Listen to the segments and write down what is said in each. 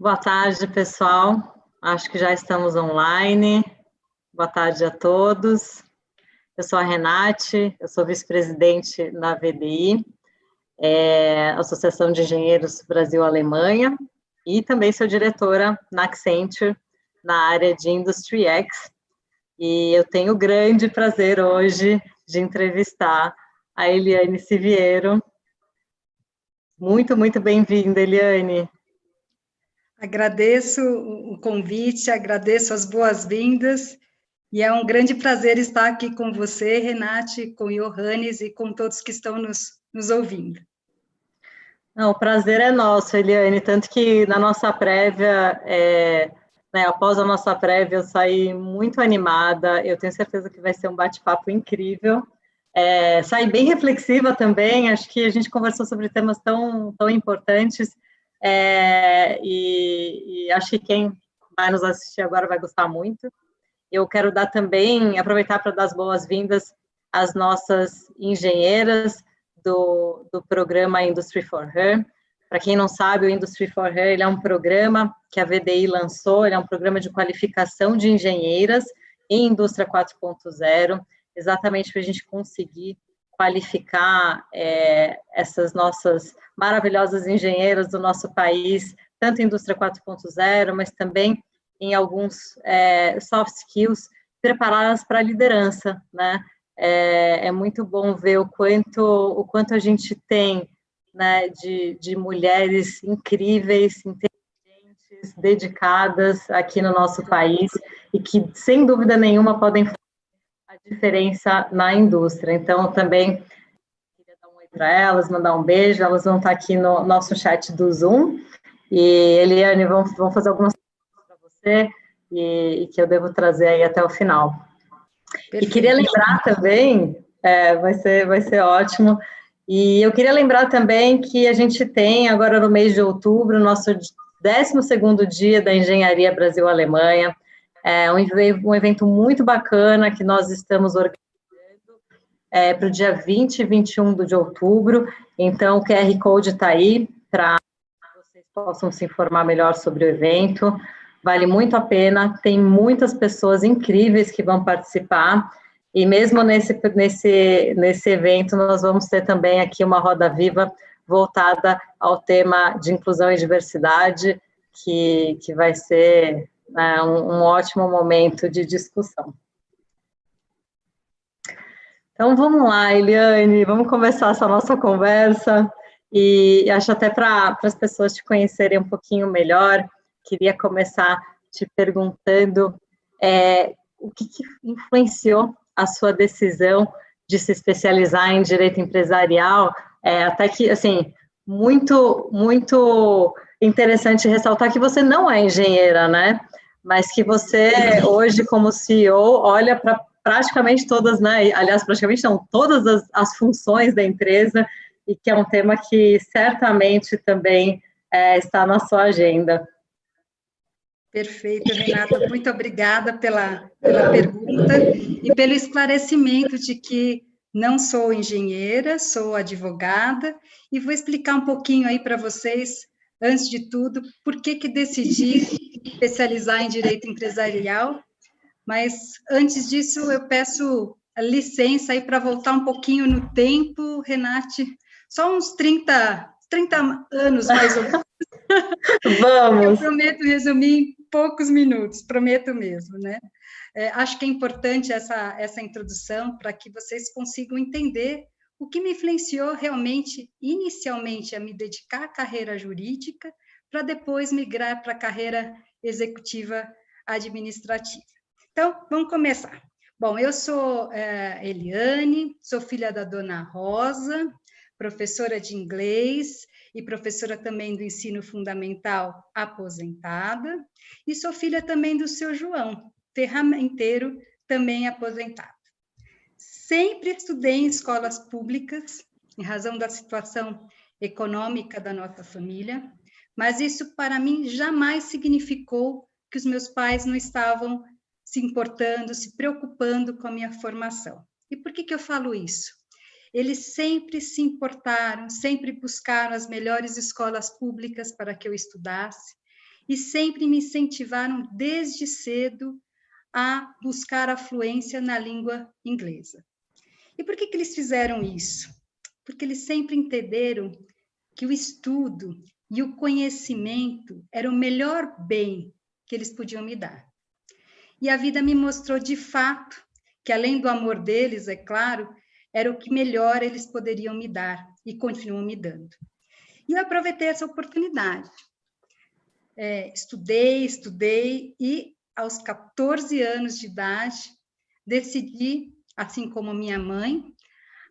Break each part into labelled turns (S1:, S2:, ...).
S1: Boa tarde, pessoal. Acho que já estamos online. Boa tarde a todos. Eu sou a Renate, eu sou vice-presidente da VDI, Associação de Engenheiros Brasil-Alemanha, e também sou diretora na Accenture, na área de Industry X. E eu tenho o grande prazer hoje de entrevistar a Eliane Siviero. Muito, muito bem-vinda, Eliane.
S2: Agradeço o convite, agradeço as boas-vindas, e é um grande prazer estar aqui com você, Renate, com Johannes e com todos que estão nos ouvindo.
S1: Não, o prazer é nosso, Eliane, tanto que na nossa prévia, após a nossa prévia, eu saí muito animada, eu tenho certeza que vai ser um bate-papo incrível, saí bem reflexiva também, acho que a gente conversou sobre temas tão importantes, e acho que quem vai nos assistir agora vai gostar muito. Eu quero aproveitar para dar as boas-vindas às nossas engenheiras do programa Industry for Her. Para quem não sabe, o Industry for Her ele é um programa que a VDI lançou, ele é um programa de qualificação de engenheiras em indústria 4.0, exatamente para a gente conseguir qualificar essas nossas maravilhosas engenheiras do nosso país, tanto em indústria 4.0, mas também em alguns soft skills, preparadas para a liderança, né? É muito bom ver o quanto a gente tem, né, de mulheres incríveis, inteligentes, dedicadas aqui no nosso país e que, sem dúvida nenhuma, podem fazer a diferença na indústria. Então, também queria dar um oi para elas, mandar um beijo, elas vão estar aqui no nosso chat do Zoom, e Eliane, vão fazer algumas perguntas para você, e que eu devo trazer aí até o final. Perfeito. E queria lembrar também, vai ser ótimo, e eu queria lembrar também que a gente tem agora no mês de outubro o nosso 12º dia da Engenharia Brasil-Alemanha, um evento muito bacana que nós estamos organizando para o dia 20 e 21 de outubro, então o QR Code está aí para vocês possam se informar melhor sobre o evento. Vale muito a pena, tem muitas pessoas incríveis que vão participar, e mesmo nesse evento nós vamos ter também aqui uma roda viva voltada ao tema de inclusão e diversidade, que vai ser um ótimo momento de discussão. Então vamos lá, Eliane, vamos começar essa nossa conversa, e acho até para as pessoas te conhecerem um pouquinho melhor, queria começar te perguntando o que influenciou a sua decisão de se especializar em direito empresarial, até que, assim, muito, muito interessante ressaltar que você não é engenheira, né? Mas que você, hoje, como CEO, olha para praticamente todas, né? Aliás, praticamente não, todas as funções da empresa, e que é um tema que certamente também está na sua agenda.
S2: Perfeito, Renata, muito obrigada pela pergunta e pelo esclarecimento de que não sou engenheira, sou advogada, e vou explicar um pouquinho aí para vocês, antes de tudo, por que decidi especializar em direito empresarial, mas antes disso eu peço a licença aí para voltar um pouquinho no tempo, Renate, só uns 30 anos mais ou menos.
S1: Vamos!
S2: Eu prometo resumir em poucos minutos, prometo mesmo, né? Acho que é importante essa introdução para que vocês consigam entender o que me influenciou realmente, inicialmente, a me dedicar à carreira jurídica, para depois migrar para a carreira executiva administrativa. Então, vamos começar. Bom, eu sou Eliane, sou filha da dona Rosa, professora de inglês e professora também do ensino fundamental aposentada, e sou filha também do seu João, ferramenteiro, também aposentado. Sempre estudei em escolas públicas, em razão da situação econômica da nossa família, mas isso para mim jamais significou que os meus pais não estavam se importando, se preocupando com a minha formação. E por que eu falo isso? Eles sempre se importaram, sempre buscaram as melhores escolas públicas para que eu estudasse, e sempre me incentivaram desde cedo a buscar a fluência na língua inglesa. E por que eles fizeram isso? Porque eles sempre entenderam que o estudo e o conhecimento era o melhor bem que eles podiam me dar. E a vida me mostrou de fato que, além do amor deles, é claro, era o que melhor eles poderiam me dar e continuam me dando. E eu aproveitei essa oportunidade. Estudei e, aos 14 anos de idade, decidi, assim como minha mãe,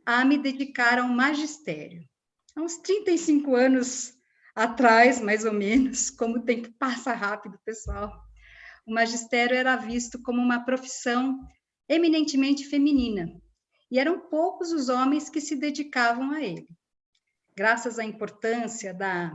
S2: a me dedicar ao magistério. Há uns 35 anos atrás, mais ou menos, como o tempo passa rápido, pessoal, o magistério era visto como uma profissão eminentemente feminina, e eram poucos os homens que se dedicavam a ele. Graças à importância da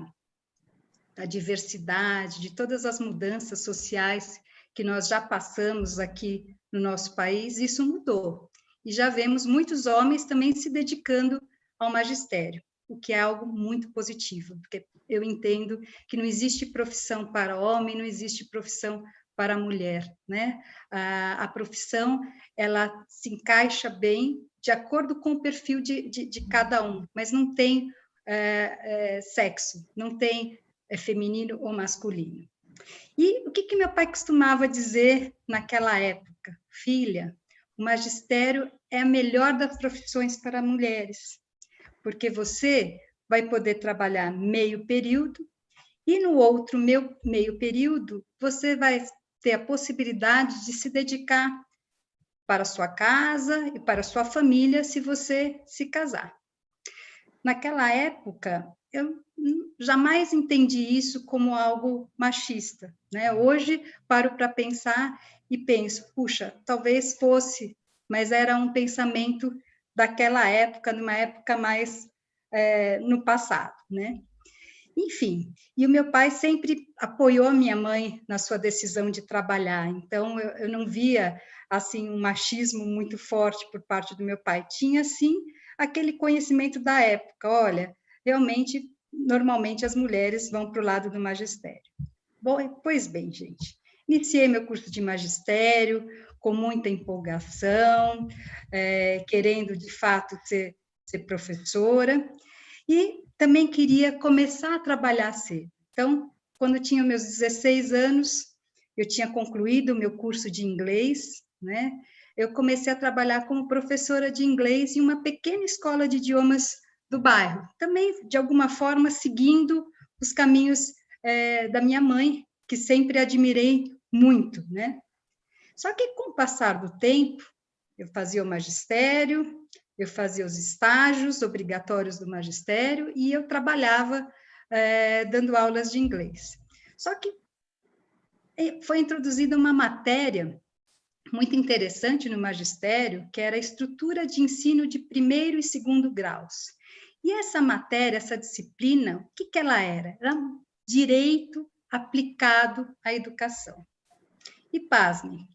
S2: diversidade, de todas as mudanças sociais que nós já passamos aqui no nosso país, isso mudou. E já vemos muitos homens também se dedicando ao magistério, o que é algo muito positivo, porque eu entendo que não existe profissão para homem, não existe profissão para mulher, né? A profissão, ela se encaixa bem de acordo com o perfil de cada um, mas não tem sexo, não tem feminino ou masculino. E o que meu pai costumava dizer naquela época? Filha, o magistério é a melhor das profissões para mulheres, porque você vai poder trabalhar meio período e no outro meio período você vai ter a possibilidade de se dedicar para a sua casa e para a sua família se você se casar. Naquela época, eu jamais entendi isso como algo machista, né? Hoje, paro para pensar e penso, puxa, talvez fosse, mas era um pensamento daquela época, numa época mais no passado, né? Enfim, e o meu pai sempre apoiou a minha mãe na sua decisão de trabalhar, então eu não via, assim, um machismo muito forte por parte do meu pai. Tinha, sim, aquele conhecimento da época, olha, realmente, normalmente as mulheres vão para o lado do magistério. Bom, pois bem, gente, iniciei meu curso de magistério com muita empolgação, querendo, de fato, ser professora, e também queria começar a trabalhar cedo. Então, quando eu tinha meus 16 anos, eu tinha concluído o meu curso de inglês, né? Eu comecei a trabalhar como professora de inglês em uma pequena escola de idiomas do bairro, também, de alguma forma, seguindo os caminhos da minha mãe, que sempre admirei muito, né? Só que, com o passar do tempo, eu fazia o magistério, eu fazia os estágios obrigatórios do magistério e eu trabalhava dando aulas de inglês. Só que foi introduzida uma matéria muito interessante no magistério, que era a estrutura de ensino de primeiro e segundo graus. E essa matéria, essa disciplina, o que ela era? Era direito aplicado à educação. E pasmem,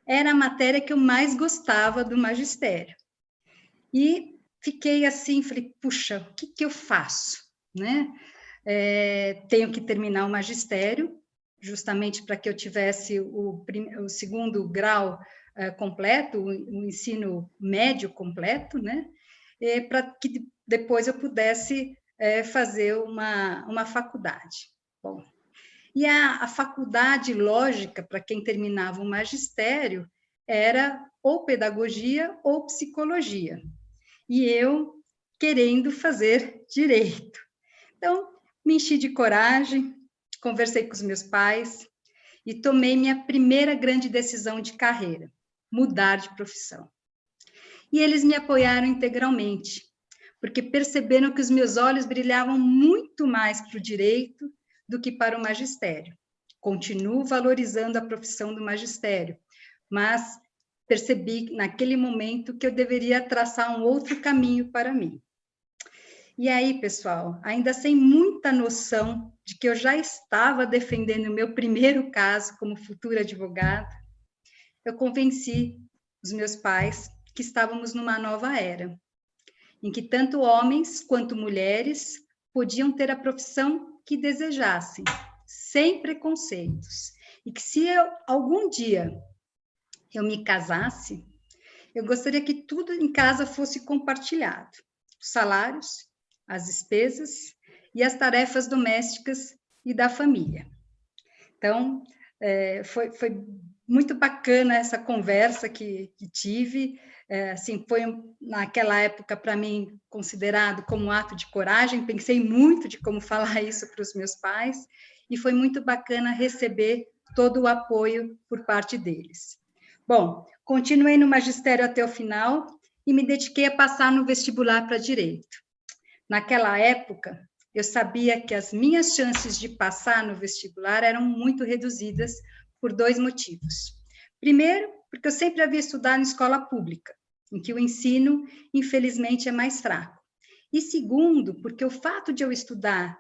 S2: era a matéria que eu mais gostava do magistério. E fiquei assim, falei, puxa, o que eu faço? Né? Tenho que terminar o magistério, justamente para que eu tivesse o segundo grau completo, o ensino médio completo, né? Para que depois eu pudesse fazer uma faculdade. Bom, e a faculdade lógica, para quem terminava o magistério, era ou pedagogia ou psicologia. E eu querendo fazer direito. Então, me enchi de coragem, conversei com os meus pais e tomei minha primeira grande decisão de carreira, mudar de profissão. E eles me apoiaram integralmente, porque perceberam que os meus olhos brilhavam muito mais para o direito do que para o magistério. Continuo valorizando a profissão do magistério, mas percebi naquele momento que eu deveria traçar um outro caminho para mim. E aí, pessoal, ainda sem muita noção de que eu já estava defendendo o meu primeiro caso como futura advogada, eu convenci os meus pais que estávamos numa nova era, em que tanto homens quanto mulheres podiam ter a profissão que desejassem, sem preconceitos, e que se algum dia eu me casasse, eu gostaria que tudo em casa fosse compartilhado, os salários, as despesas e as tarefas domésticas e da família. Então, foi muito bacana essa conversa que tive, assim, foi naquela época para mim considerado como um ato de coragem, pensei muito de como falar isso para os meus pais, e foi muito bacana receber todo o apoio por parte deles. Bom, continuei no magistério até o final e me dediquei a passar no vestibular para Direito. Naquela época, eu sabia que as minhas chances de passar no vestibular eram muito reduzidas por 2 motivos. Primeiro, porque eu sempre havia estudado em escola pública, em que o ensino, infelizmente, é mais fraco. E segundo, porque o fato de eu estudar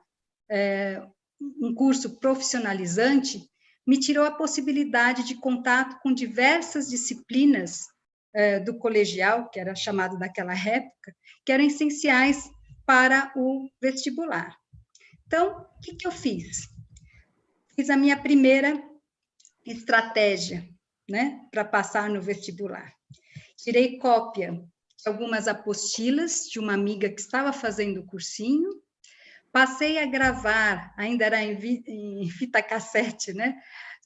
S2: um curso profissionalizante me tirou a possibilidade de contato com diversas disciplinas do colegial, que era chamado naquela época, que eram essenciais para o vestibular. Então, o que eu fiz? Fiz a minha primeira estratégia, né, para passar no vestibular. Tirei cópia de algumas apostilas de uma amiga que estava fazendo o cursinho, passei a gravar, ainda era em fita cassete, né,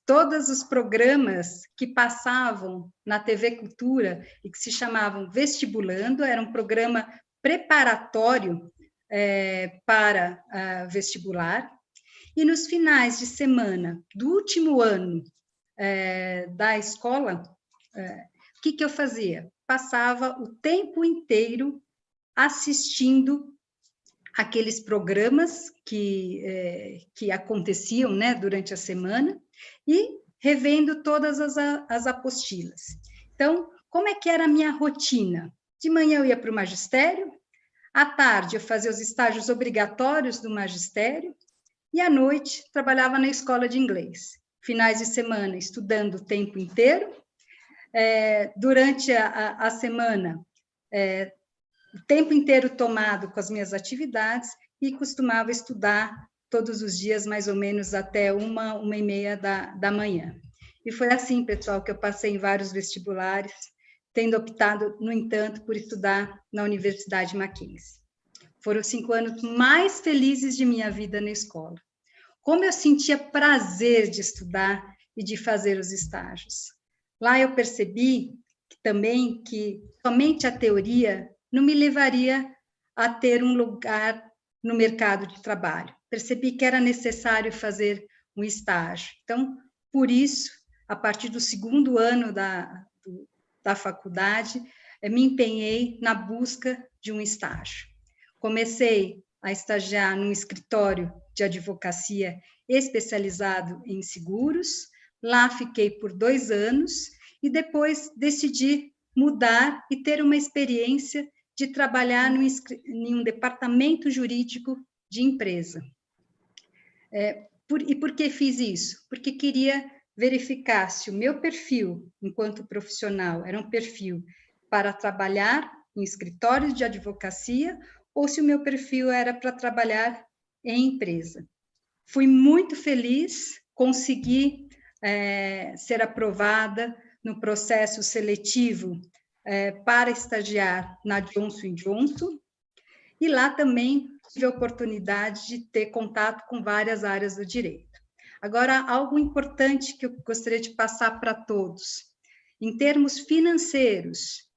S2: todos os programas que passavam na TV Cultura e que se chamavam Vestibulando, era um programa preparatório para vestibular, e nos finais de semana do último ano da escola, o que eu fazia? Passava o tempo inteiro assistindo aqueles programas que aconteciam, né, durante a semana, e revendo todas as apostilas. Então, como é que era a minha rotina? De manhã eu ia para o magistério, à tarde eu fazia os estágios obrigatórios do magistério, e à noite trabalhava na escola de inglês. Finais de semana estudando o tempo inteiro, durante a semana, o tempo inteiro tomado com as minhas atividades, e costumava estudar todos os dias, mais ou menos até 1h30 da manhã. E foi assim, pessoal, que eu passei em vários vestibulares, tendo optado, no entanto, por estudar na Universidade Mackenzie. Foram 5 anos mais felizes de minha vida na escola. Como eu sentia prazer de estudar e de fazer os estágios. Lá eu percebi também que somente a teoria não me levaria a ter um lugar no mercado de trabalho. Percebi que era necessário fazer um estágio. Então, por isso, a partir do 2º ano da faculdade, me empenhei na busca de um estágio. Comecei a estagiar num escritório de advocacia especializado em seguros. Lá fiquei por 2 anos e depois decidi mudar e ter uma experiência de trabalhar em um departamento jurídico de empresa. E por que fiz isso? Porque queria verificar se o meu perfil, enquanto profissional, era um perfil para trabalhar em escritórios de advocacia ou se o meu perfil era para trabalhar em empresa. Fui muito feliz, consegui ser aprovada no processo seletivo para estagiar na Johnson & Johnson, e lá também tive a oportunidade de ter contato com várias áreas do direito. Agora, algo importante que eu gostaria de passar para todos. Em termos financeiros,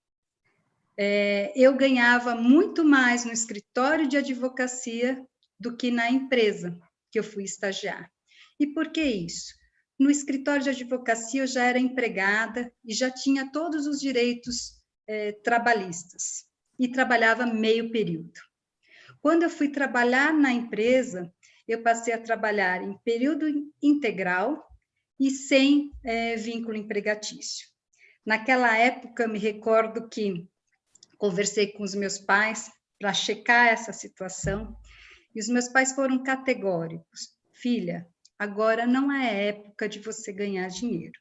S2: eu ganhava muito mais no escritório de advocacia do que na empresa que eu fui estagiar. E por que isso? No escritório de advocacia eu já era empregada e já tinha todos os direitos trabalhistas e trabalhava meio período. Quando eu fui trabalhar na empresa, eu passei a trabalhar em período integral e sem vínculo empregatício. Naquela época, eu me recordo que conversei com os meus pais para checar essa situação, e os meus pais foram categóricos. Filha, agora não é época de você ganhar dinheiro.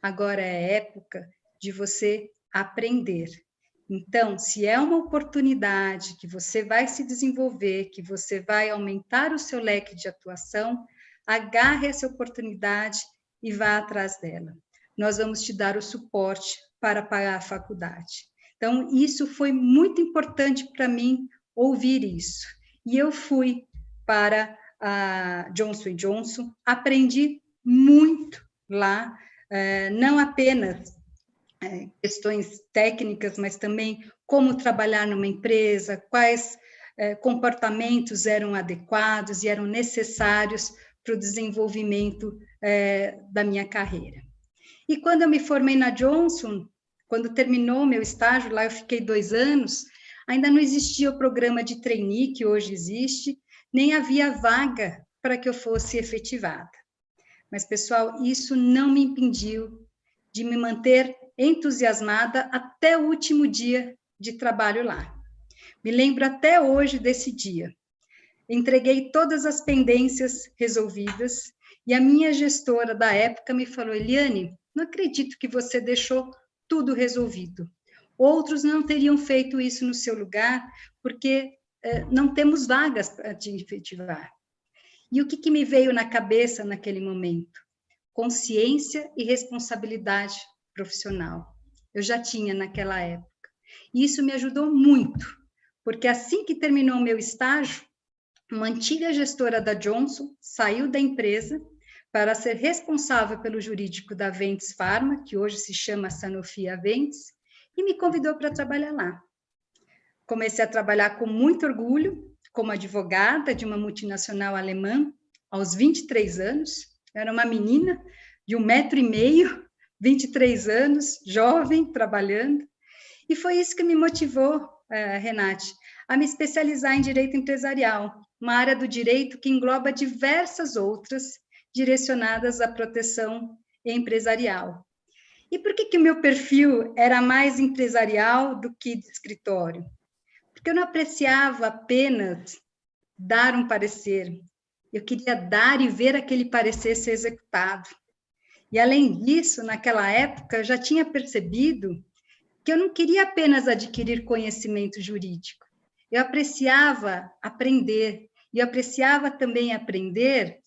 S2: Agora é época de você aprender. Então, se é uma oportunidade que você vai se desenvolver, que você vai aumentar o seu leque de atuação, agarre essa oportunidade e vá atrás dela. Nós vamos te dar o suporte para pagar a faculdade. Então, isso foi muito importante para mim, ouvir isso. E eu fui para a Johnson & Johnson, aprendi muito lá, não apenas questões técnicas, mas também como trabalhar numa empresa, quais comportamentos eram adequados e eram necessários para o desenvolvimento da minha carreira. E quando eu me formei na Johnson, quando terminou meu estágio, lá eu fiquei 2 anos, ainda não existia o programa de trainee, que hoje existe, nem havia vaga para que eu fosse efetivada. Mas, pessoal, isso não me impediu de me manter entusiasmada até o último dia de trabalho lá. Me lembro até hoje desse dia. Entreguei todas as pendências resolvidas e a minha gestora da época me falou: Eliane, não acredito que você deixou tudo resolvido. Outros não teriam feito isso no seu lugar, porque não temos vagas para te efetivar. E o que me veio na cabeça naquele momento? Consciência e responsabilidade profissional. Eu já tinha naquela época. E isso me ajudou muito, porque assim que terminou o meu estágio, uma antiga gestora da Johnson saiu da empresa para ser responsável pelo jurídico da Aventis Pharma, que hoje se chama Sanofi Aventis, e me convidou para trabalhar lá. Comecei a trabalhar com muito orgulho, como advogada de uma multinacional alemã, aos 23 anos. Eu era uma menina de 1,5 m, 23 anos, jovem, trabalhando. E foi isso que me motivou, Renate, a me especializar em direito empresarial, uma área do direito que engloba diversas outras direcionadas à proteção empresarial. E por que o meu perfil era mais empresarial do que de escritório? Porque eu não apreciava apenas dar um parecer, eu queria dar e ver aquele parecer ser executado. E, além disso, naquela época, eu já tinha percebido que eu não queria apenas adquirir conhecimento jurídico, eu apreciava aprender, e eu apreciava também aprender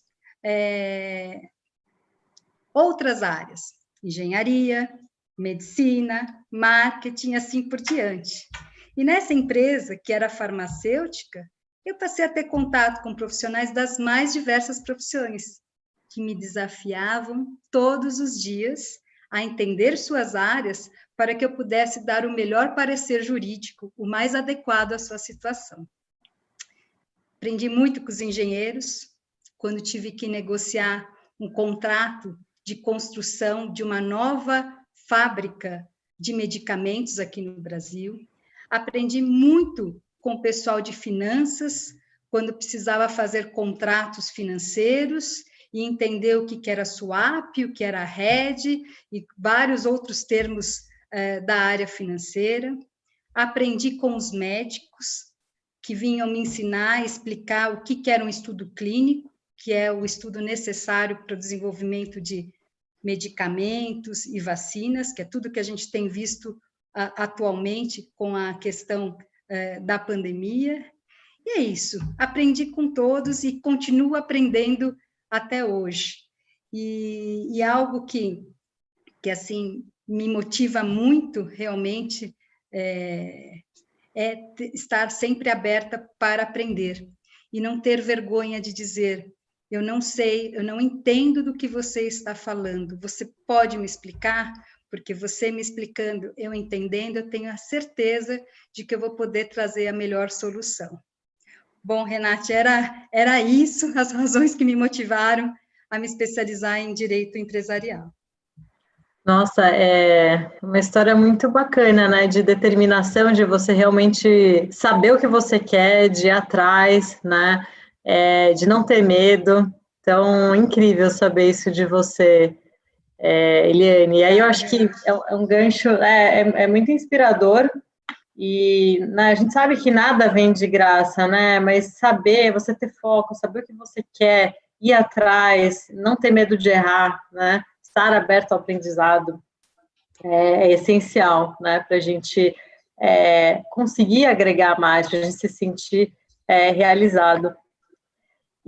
S2: outras áreas, engenharia, medicina, marketing, assim por diante. E nessa empresa, que era farmacêutica, eu passei a ter contato com profissionais das mais diversas profissões, que me desafiavam todos os dias a entender suas áreas para que eu pudesse dar o melhor parecer jurídico, o mais adequado à sua situação. Aprendi muito com os engenheiros, quando tive que negociar um contrato de construção de uma nova fábrica de medicamentos aqui no Brasil. Aprendi muito com o pessoal de finanças, quando precisava fazer contratos financeiros e entender o que era swap, o que era hedge e vários outros termos da área financeira. Aprendi com os médicos, que vinham me ensinar, explicar o que era um estudo clínico, que é o estudo necessário para o desenvolvimento de medicamentos e vacinas, que é tudo que a gente tem visto atualmente com a questão da pandemia. E é isso, aprendi com todos e continuo aprendendo até hoje. E algo que assim, me motiva muito, realmente, é estar sempre aberta para aprender e não ter vergonha de dizer: eu não sei, eu não entendo do que você está falando, você pode me explicar? Porque você me explicando, eu entendendo, eu tenho a certeza de que eu vou poder trazer a melhor solução. Bom, Renate, era isso, as razões que me motivaram a me especializar em direito empresarial.
S1: Nossa, é uma história muito bacana, né? De determinação, de você realmente saber o que você quer, de ir atrás, né? De não ter medo. Então, incrível saber isso de você, Eliane. E aí eu acho que é um gancho, é muito inspirador. E né, a gente sabe que nada vem de graça, né? Mas saber, você ter foco, saber o que você quer, ir atrás, não ter medo de errar, né? Estar aberto ao aprendizado é essencial, né? Para a gente conseguir agregar mais, para a gente se sentir realizado.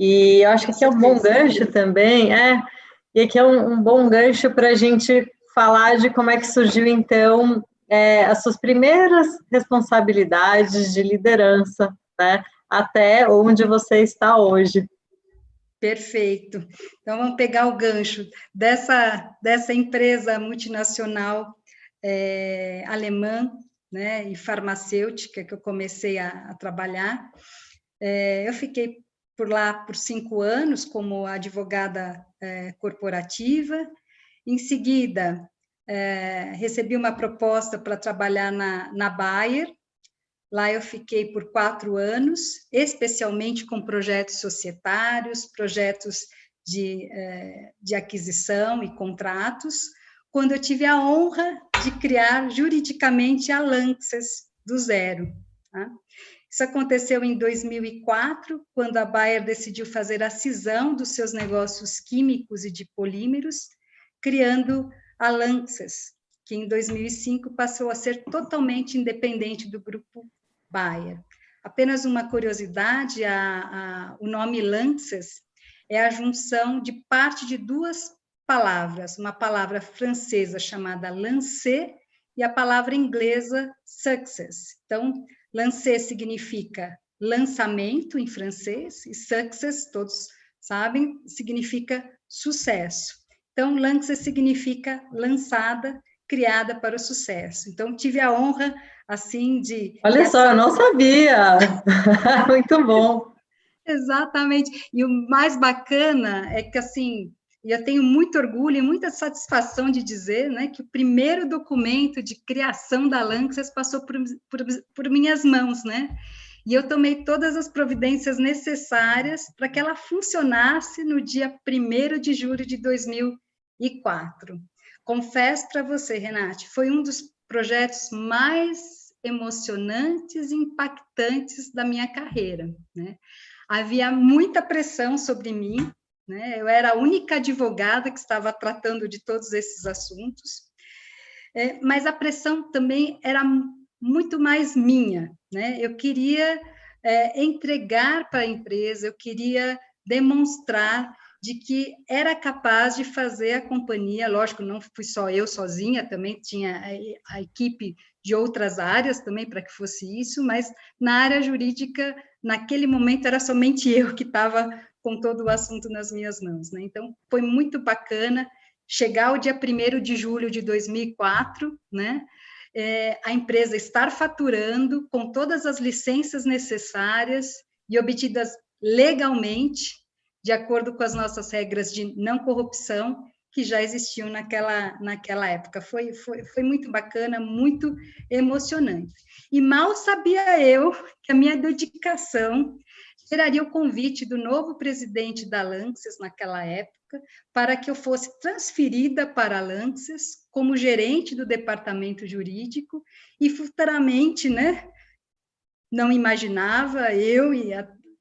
S1: E eu acho que aqui é um bom gancho também, e aqui é um bom gancho para a gente falar de como é que surgiu, então, as suas primeiras responsabilidades de liderança, né, até onde você está hoje.
S2: Perfeito. Então, vamos pegar o gancho dessa empresa multinacional alemã, né, e farmacêutica que eu comecei a trabalhar. Eu fiquei por lá por 5 anos como advogada corporativa. Em seguida, recebi uma proposta para trabalhar na Bayer. Lá eu fiquei por 4 anos, especialmente com projetos societários, projetos de aquisição e contratos, quando eu tive a honra de criar juridicamente a Lanxess do zero. Tá? Isso aconteceu em 2004, quando a Bayer decidiu fazer a cisão dos seus negócios químicos e de polímeros, criando a Lanxess, que em 2005 passou a ser totalmente independente do grupo Bayer. Apenas uma curiosidade, o nome Lanxess é a junção de parte de 2 palavras, uma palavra francesa chamada lancer e a palavra inglesa success. Então, lancer significa lançamento em francês e success, todos sabem, significa sucesso. Então, Lanxess significa lançada, criada para o sucesso. Então, tive a honra, assim, de...
S1: Olha só, eu não sabia! Muito bom!
S2: Exatamente. E o mais bacana é que, assim, eu tenho muito orgulho e muita satisfação de dizer, né, que o primeiro documento de criação da Lanxess passou por minhas mãos, né? E eu tomei todas as providências necessárias para que ela funcionasse no dia 1º de julho de 2004. Confesso para você, Renate, foi um dos projetos mais emocionantes e impactantes da minha carreira, né? Havia muita pressão sobre mim, né? Eu era a única advogada que estava tratando de todos esses assuntos, mas a pressão também era muito mais minha, né? Eu queria entregar para a empresa, eu queria demonstrar de que era capaz de fazer a companhia, lógico, não fui só eu sozinha, também tinha a equipe de outras áreas também para que fosse isso, mas na área jurídica, naquele momento, era somente eu que estava com todo o assunto nas minhas mãos, né? Então, foi muito bacana chegar o dia 1º de julho de 2004, né? A empresa estar faturando com todas as licenças necessárias e obtidas legalmente, de acordo com as nossas regras de não corrupção, que já existiam naquela época. Foi muito bacana, muito emocionante. E mal sabia eu que a minha dedicação geraria o convite do novo presidente da Lanxess naquela época, para que eu fosse transferida para a Lanxess como gerente do departamento jurídico e futuramente, né, não imaginava,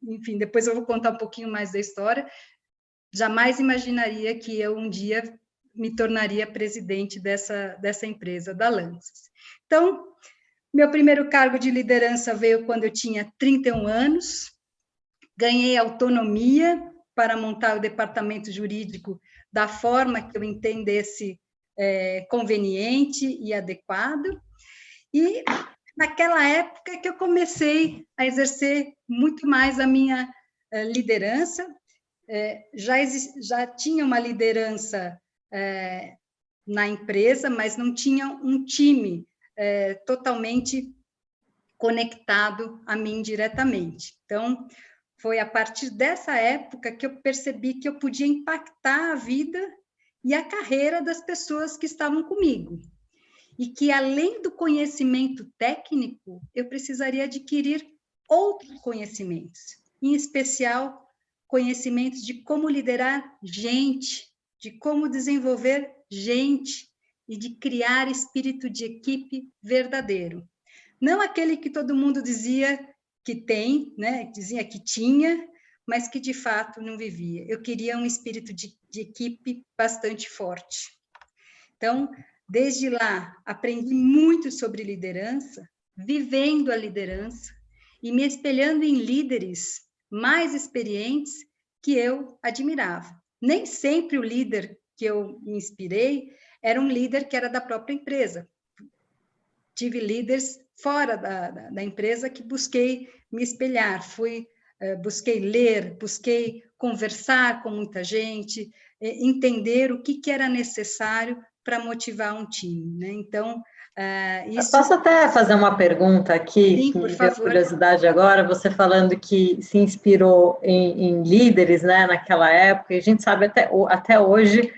S2: enfim, depois eu vou contar um pouquinho mais da história, jamais imaginaria que eu um dia me tornaria presidente dessa empresa, da Lanxess. Então, meu primeiro cargo de liderança veio quando eu tinha 31 anos, ganhei autonomia para montar o departamento jurídico da forma que eu entendesse conveniente e adequado, e naquela época que eu comecei a exercer muito mais a minha liderança. Já tinha uma liderança na empresa, mas não tinha um time totalmente conectado a mim diretamente. Então, foi a partir dessa época que eu percebi que eu podia impactar a vida e a carreira das pessoas que estavam comigo. E que, além do conhecimento técnico, eu precisaria adquirir outros conhecimentos, em especial conhecimentos de como liderar gente, de como desenvolver gente e de criar espírito de equipe verdadeiro. Não aquele que todo mundo dizia que tem, né? Dizia que tinha, mas que de fato não vivia. Eu queria um espírito de equipe bastante forte. Então, desde lá, aprendi muito sobre liderança, vivendo a liderança e me espelhando em líderes mais experientes que eu admirava. Nem sempre o líder que eu me inspirei era um líder que era da própria empresa. Tive líderes fora da empresa que busquei me espelhar, busquei ler, busquei conversar com muita gente, entender o que era necessário para motivar um time, né? Então, isso...
S1: Posso até fazer uma pergunta aqui,
S2: Sim,
S1: que
S2: por
S1: me deu
S2: favor.
S1: curiosidade agora, você falando que se inspirou em líderes, né, naquela época, e a gente sabe até hoje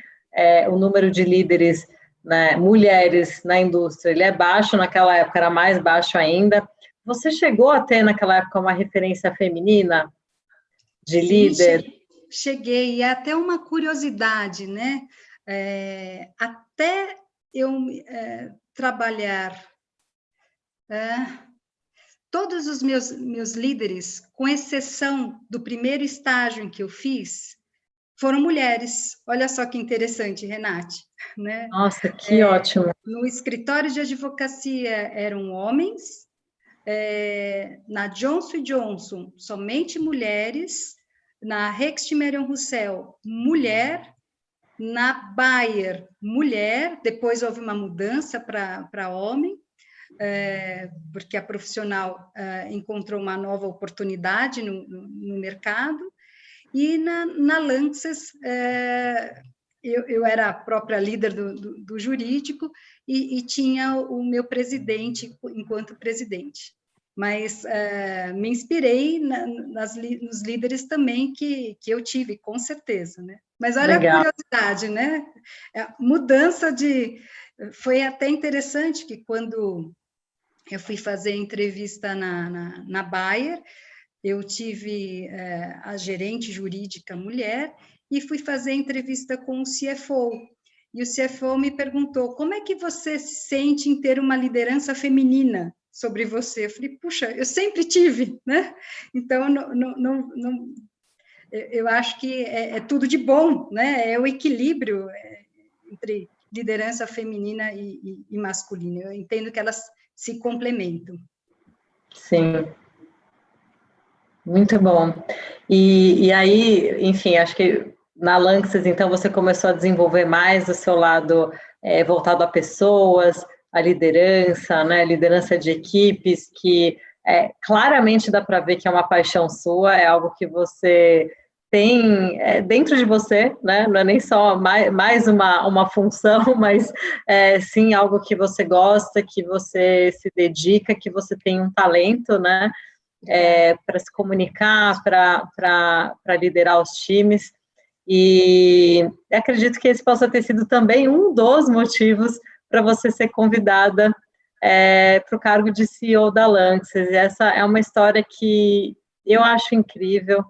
S1: o número de líderes, né, mulheres na indústria, ele é baixo, naquela época era mais baixo ainda. Você chegou a ter naquela época uma referência feminina de líder?
S2: Cheguei, e é até uma curiosidade, né? Até eu trabalhar, todos os meus líderes, com exceção do primeiro estágio em que eu fiz, foram mulheres. Olha só que interessante, Renate, né?
S1: Nossa, que ótimo.
S2: No escritório de advocacia eram homens, na Johnson Johnson, somente mulheres, na Rex Marion Roussel, mulher, na Bayer, mulher, depois houve uma mudança para homem, porque a profissional encontrou uma nova oportunidade no mercado, e na Lanxess, eu era a própria líder do jurídico e tinha o meu presidente enquanto presidente. Mas me inspirei nos líderes também que eu tive, com certeza, né? Mas olha
S1: Legal.
S2: a curiosidade, né? Mudança de... Foi até interessante que quando eu fui fazer entrevista na Bayer, eu tive a gerente jurídica mulher e fui fazer entrevista com o CFO. E o CFO me perguntou, como é que você se sente em ter uma liderança feminina sobre você? Eu falei, puxa, eu sempre tive, né? Então, eu acho que é tudo de bom, né? É o equilíbrio entre liderança feminina e masculina. Eu entendo que elas se complementam.
S1: Sim. Muito bom. E aí, enfim, acho que na Lanxess, então, você começou a desenvolver mais o seu lado voltado a pessoas, a liderança, né? Liderança de equipes, que claramente dá para ver que é uma paixão sua, é algo que você tem dentro de você, né? Não é nem só mais uma função, mas sim algo que você gosta, que você se dedica, que você tem um talento, né? Para se comunicar, para liderar os times, e acredito que esse possa ter sido também um dos motivos para você ser convidada para o cargo de CEO da Lanxess. E essa é uma história que eu acho incrível,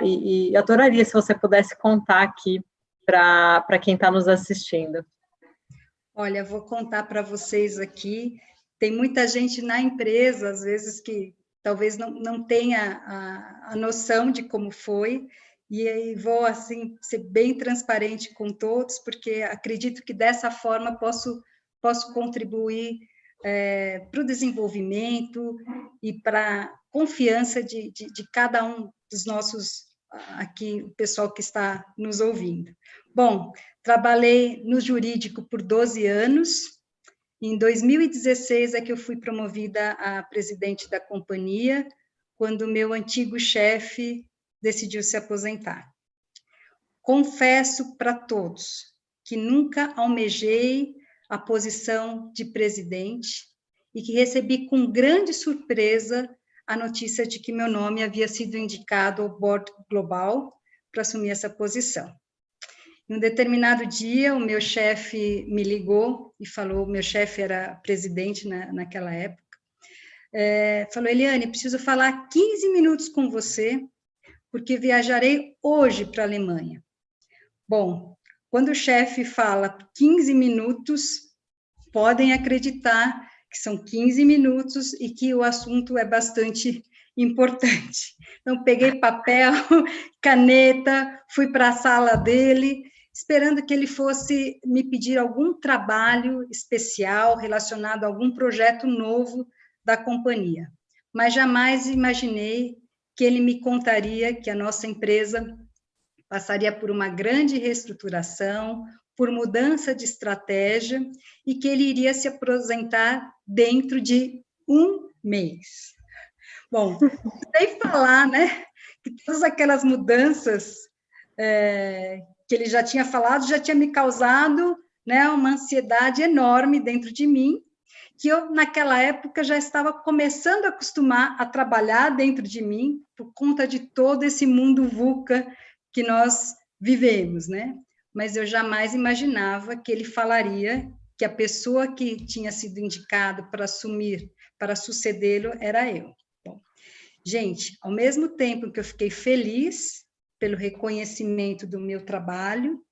S1: e adoraria se você pudesse contar aqui para quem está nos assistindo.
S2: Olha, vou contar para vocês aqui, tem muita gente na empresa, às vezes, que talvez não tenha a noção de como foi, e aí vou, assim, ser bem transparente com todos, porque acredito que dessa forma posso contribuir para o desenvolvimento e para a confiança de cada um dos nossos, aqui, o pessoal que está nos ouvindo. Bom, trabalhei no jurídico por 12 anos. Em 2016 é que eu fui promovida a presidente da companhia, quando o meu antigo chefe decidiu se aposentar. Confesso para todos que nunca almejei a posição de presidente e que recebi com grande surpresa a notícia de que meu nome havia sido indicado ao Board Global para assumir essa posição. Em um determinado dia, o meu chefe me ligou e falou, meu chefe era presidente naquela época, falou, Eliane, preciso falar 15 minutos com você, porque viajarei hoje para a Alemanha. Bom, quando o chefe fala 15 minutos, podem acreditar que são 15 minutos e que o assunto é bastante importante. Então, peguei papel, caneta, fui para a sala dele, esperando que ele fosse me pedir algum trabalho especial relacionado a algum projeto novo da companhia. Mas jamais imaginei que ele me contaria que a nossa empresa passaria por uma grande reestruturação, por mudança de estratégia, e que ele iria se aposentar dentro de 1 mês. Bom, sem falar, né, que todas aquelas mudanças que ele já tinha falado, já tinha me causado, né, uma ansiedade enorme dentro de mim, que eu, naquela época, já estava começando a acostumar a trabalhar dentro de mim, por conta de todo esse mundo VUCA que nós vivemos, né? Mas eu jamais imaginava que ele falaria que a pessoa que tinha sido indicada para assumir, para sucedê-lo, era eu. Bom, gente, ao mesmo tempo que eu fiquei feliz pelo reconhecimento do meu trabalho,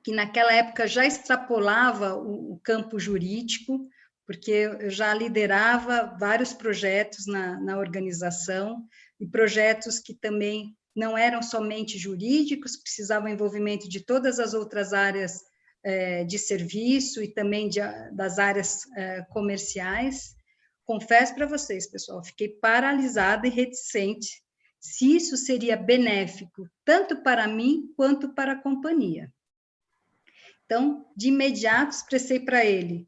S2: que naquela época já extrapolava o campo jurídico, porque eu já liderava vários projetos na organização, e projetos que também não eram somente jurídicos, precisavam envolvimento de todas as outras áreas de serviço e também das áreas comerciais. Confesso para vocês, pessoal, fiquei paralisada e reticente se isso seria benéfico tanto para mim quanto para a companhia. Então, de imediato, expressei para ele,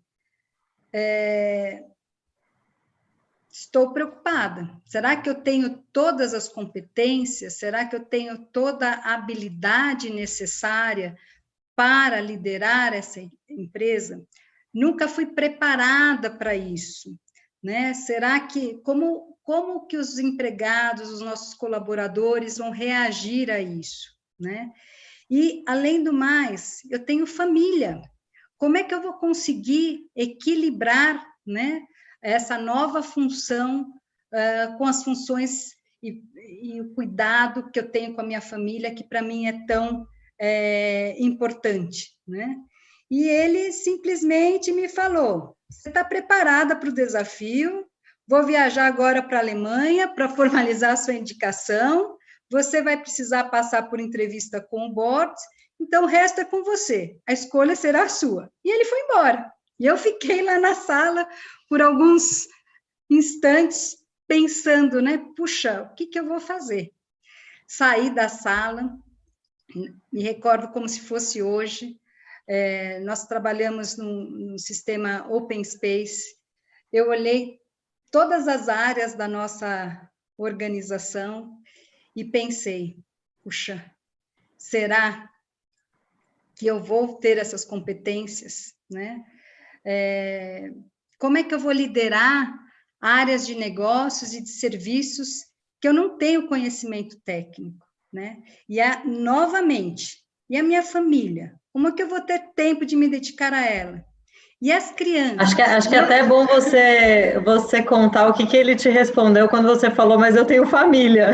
S2: estou preocupada, será que eu tenho todas as competências? Será que eu tenho toda a habilidade necessária para liderar essa empresa? Nunca fui preparada para isso, né? Será que, como que os empregados, os nossos colaboradores vão reagir a isso, né? E, além do mais, eu tenho família. Como é que eu vou conseguir equilibrar, né, essa nova função com as funções e o cuidado que eu tenho com a minha família, que para mim é tão importante, né? E ele simplesmente me falou, você está preparada para o desafio? Vou viajar agora para a Alemanha para formalizar a sua indicação, você vai precisar passar por entrevista com o board, então o resto é com você, a escolha será sua. E ele foi embora. E eu fiquei lá na sala por alguns instantes pensando, né? Puxa, o que eu vou fazer? Saí da sala, me recordo como se fosse hoje, nós trabalhamos num sistema open space, eu olhei todas as áreas da nossa organização e pensei, puxa, será que eu vou ter essas competências, né? Como é que eu vou liderar áreas de negócios e de serviços que eu não tenho conhecimento técnico, né? E, novamente, e a minha família? Como é que eu vou ter tempo de me dedicar a ela? E as crianças?
S1: Acho que é até bom você contar o que ele te respondeu quando você falou, mas eu tenho família.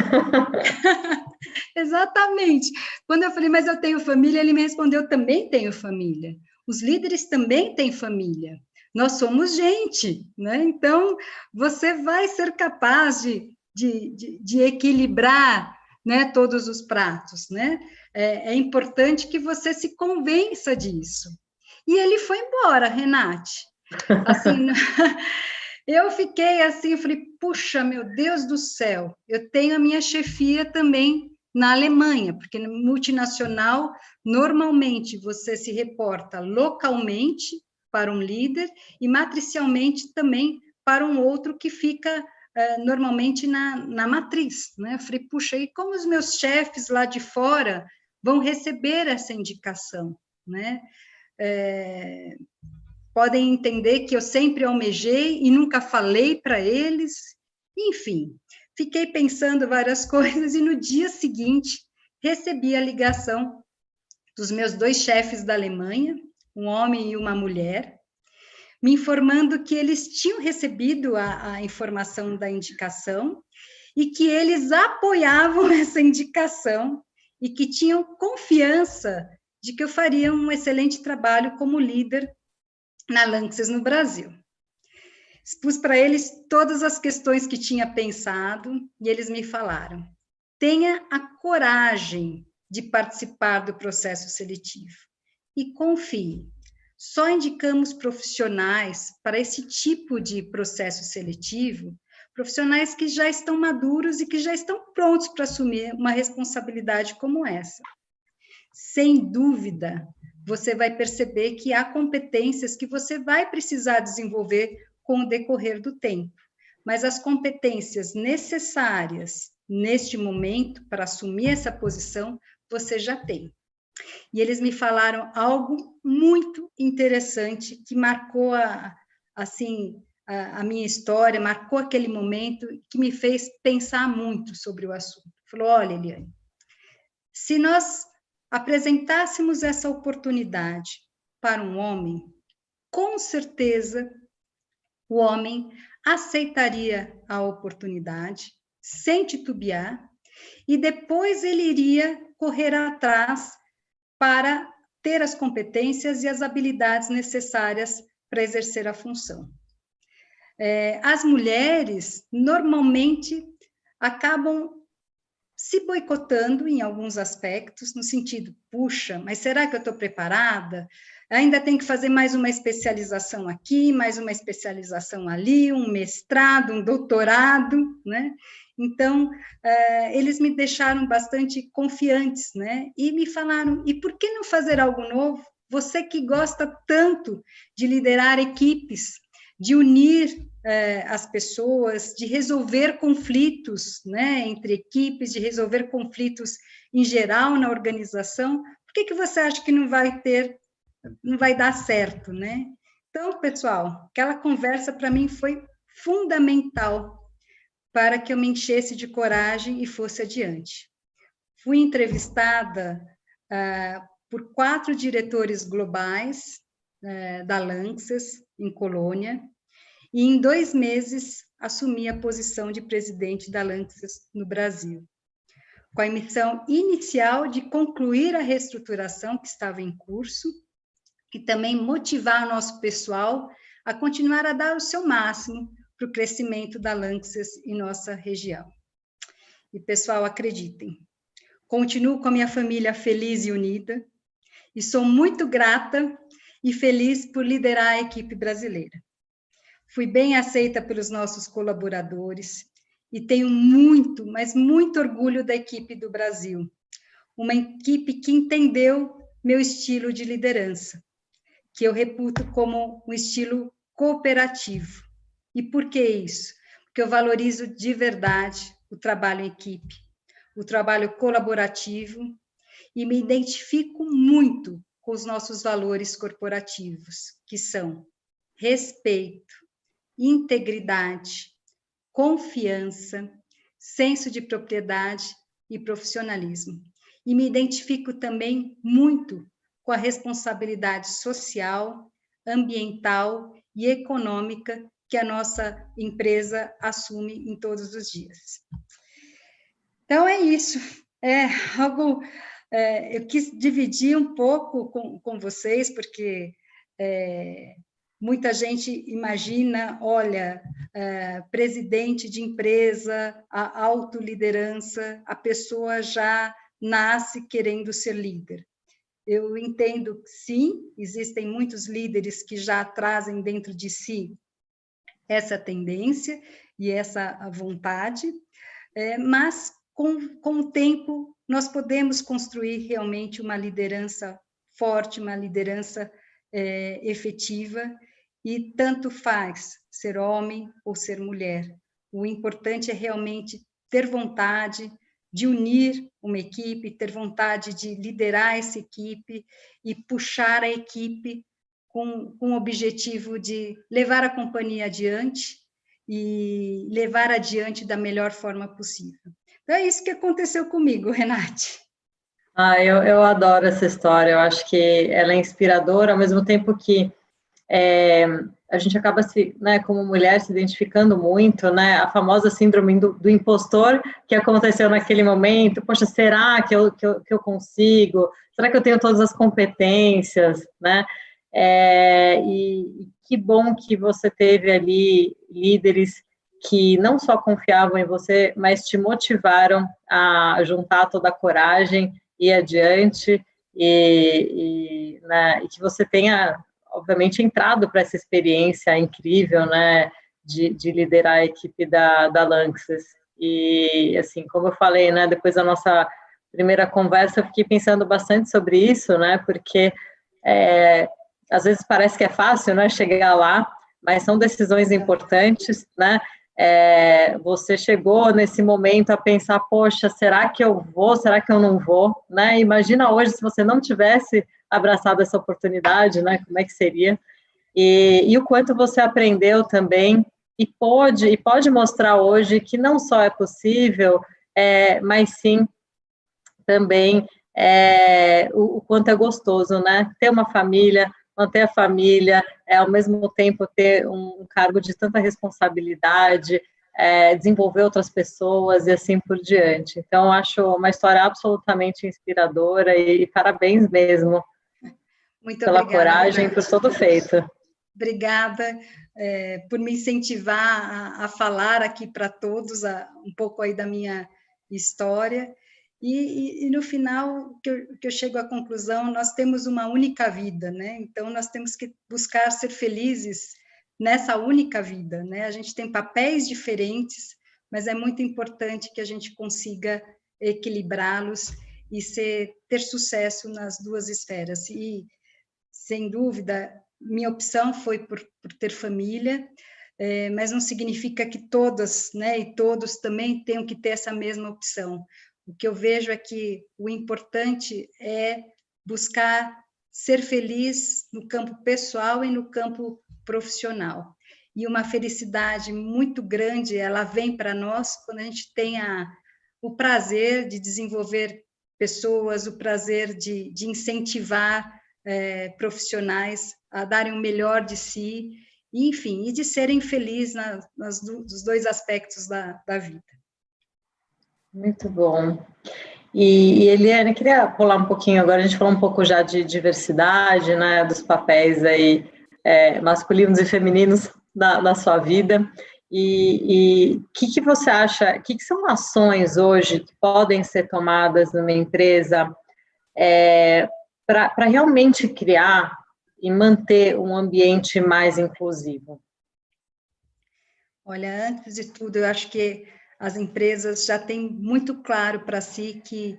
S2: Exatamente. Quando eu falei, mas eu tenho família, ele me respondeu, também tenho família. Os líderes também têm família. Nós somos gente, né? Então, você vai ser capaz de equilibrar, né, todos os pratos, né? É importante que você se convença disso. E ele foi embora, Renate. Assim, eu fiquei assim, falei, puxa, meu Deus do céu, eu tenho a minha chefia também na Alemanha, porque no multinacional, normalmente você se reporta localmente para um líder e matricialmente também para um outro que fica normalmente na matriz, né? Eu falei, puxa, e como os meus chefes lá de fora vão receber essa indicação, né? Podem entender que eu sempre almejei e nunca falei para eles, enfim, fiquei pensando várias coisas e no dia seguinte recebi a ligação dos meus 2 chefes da Alemanha, um homem e uma mulher, me informando que eles tinham recebido a informação da indicação e que eles apoiavam essa indicação e que tinham confiança de que eu faria um excelente trabalho como líder na Lanxess no Brasil. Expus para eles todas as questões que tinha pensado e eles me falaram, tenha a coragem de participar do processo seletivo e confie, só indicamos profissionais para esse tipo de processo seletivo profissionais que já estão maduros e que já estão prontos para assumir uma responsabilidade como essa. Sem dúvida, você vai perceber que há competências que você vai precisar desenvolver com o decorrer do tempo, mas as competências necessárias neste momento para assumir essa posição, você já tem. E eles me falaram algo muito interessante que marcou a minha história, marcou aquele momento que me fez pensar muito sobre o assunto. Falou: olha, Eliane, se nós apresentássemos essa oportunidade para um homem, com certeza o homem aceitaria a oportunidade, sem titubear, e depois ele iria correr atrás para ter as competências e as habilidades necessárias para exercer a função. As mulheres, normalmente, acabam se boicotando em alguns aspectos, no sentido, puxa, mas será que eu estou preparada? Ainda tem que fazer mais uma especialização aqui, mais uma especialização ali, um mestrado, um doutorado, né? Então, eles me deixaram bastante confiantes, né? E me falaram, e por que não fazer algo novo? Você que gosta tanto de liderar equipes, de unir as pessoas, de resolver conflitos, né, entre equipes, de resolver conflitos em geral na organização, por que você acha que não vai dar certo, né? Então, pessoal, aquela conversa para mim foi fundamental para que eu me enchesse de coragem e fosse adiante. Fui entrevistada por 4 diretores globais da Lanxess, em Colônia, e em 2 meses assumi a posição de presidente da Lanxess no Brasil, com a missão inicial de concluir a reestruturação que estava em curso e também motivar o nosso pessoal a continuar a dar o seu máximo para o crescimento da Lanxess em nossa região. E, pessoal, acreditem, continuo com a minha família feliz e unida, e sou muito grata e feliz por liderar a equipe brasileira. Fui bem aceita pelos nossos colaboradores e tenho muito, mas muito orgulho da equipe do Brasil. Uma equipe que entendeu meu estilo de liderança, que eu reputo como um estilo cooperativo. E por que isso? Porque eu valorizo de verdade o trabalho em equipe, o trabalho colaborativo, e me identifico muito com os nossos valores corporativos, que são respeito, integridade, confiança, senso de propriedade e profissionalismo. E me identifico também muito com a responsabilidade social, ambiental e econômica que a nossa empresa assume em todos os dias. Então, é isso. Eu quis dividir um pouco com vocês, porque muita gente imagina, olha, presidente de empresa, a autoliderança, a pessoa já nasce querendo ser líder. Eu entendo que sim, existem muitos líderes que já trazem dentro de si essa tendência e essa vontade, mas com o tempo nós podemos construir realmente uma liderança forte, uma liderança efetiva, e tanto faz ser homem ou ser mulher. O importante é realmente ter vontade de unir uma equipe, ter vontade de liderar essa equipe e puxar a equipe com o objetivo de levar a companhia adiante e levar adiante da melhor forma possível. Então, é isso que aconteceu comigo, Renate.
S1: Eu adoro essa história, eu acho que ela é inspiradora, ao mesmo tempo que a gente acaba, como mulher, se identificando muito, né? A famosa síndrome do impostor que aconteceu naquele momento. Poxa, será que eu consigo? Será que eu tenho todas as competências, né? E que bom que você teve ali líderes que não só confiavam em você, mas te motivaram a juntar toda a coragem, ir adiante, e que você tenha, obviamente, entrado para essa experiência incrível, né, de liderar a equipe da Lanxess. E, assim, como eu falei, né, depois da nossa primeira conversa, eu fiquei pensando bastante sobre isso, né, porque às vezes parece que é fácil, né, chegar lá, mas são decisões importantes, né, você chegou nesse momento a pensar, poxa, será que eu vou, será que eu não vou, né, imagina hoje se você não tivesse abraçado essa oportunidade, né, como é que seria, e o quanto você aprendeu também, e pode mostrar hoje que não só é possível, mas sim também o quanto é gostoso, né? Ter uma família, manter a família, ao mesmo tempo ter um cargo de tanta responsabilidade, desenvolver outras pessoas e assim por diante. Então, acho uma história absolutamente inspiradora e parabéns mesmo
S2: Muito
S1: pela
S2: obrigada,
S1: coragem, por todo feito.
S2: Obrigada por me incentivar a falar aqui para todos um pouco aí da minha história. E no final, que eu chego à conclusão, nós temos uma única vida, né? Então, nós temos que buscar ser felizes nessa única vida, né? A gente tem papéis diferentes, mas é muito importante que a gente consiga equilibrá-los e ter sucesso nas duas esferas. E, sem dúvida, minha opção foi por ter família, mas não significa que todas, né, e todos também tenham que ter essa mesma opção. O que eu vejo é que o importante é buscar ser feliz no campo pessoal e no campo profissional. E uma felicidade muito grande, ela vem para nós quando a gente tem o prazer de desenvolver pessoas, o prazer de incentivar profissionais a darem o melhor de si, enfim, e de serem felizes nos dois aspectos da vida.
S1: Muito bom. E Eliane, eu queria pular um pouquinho agora, a gente falou um pouco já de diversidade, né, dos papéis aí masculinos e femininos na sua vida, e o que você acha, o que são ações hoje que podem ser tomadas numa empresa para realmente criar e manter um ambiente mais inclusivo?
S2: Olha, antes de tudo, eu acho que as empresas já têm muito claro para si que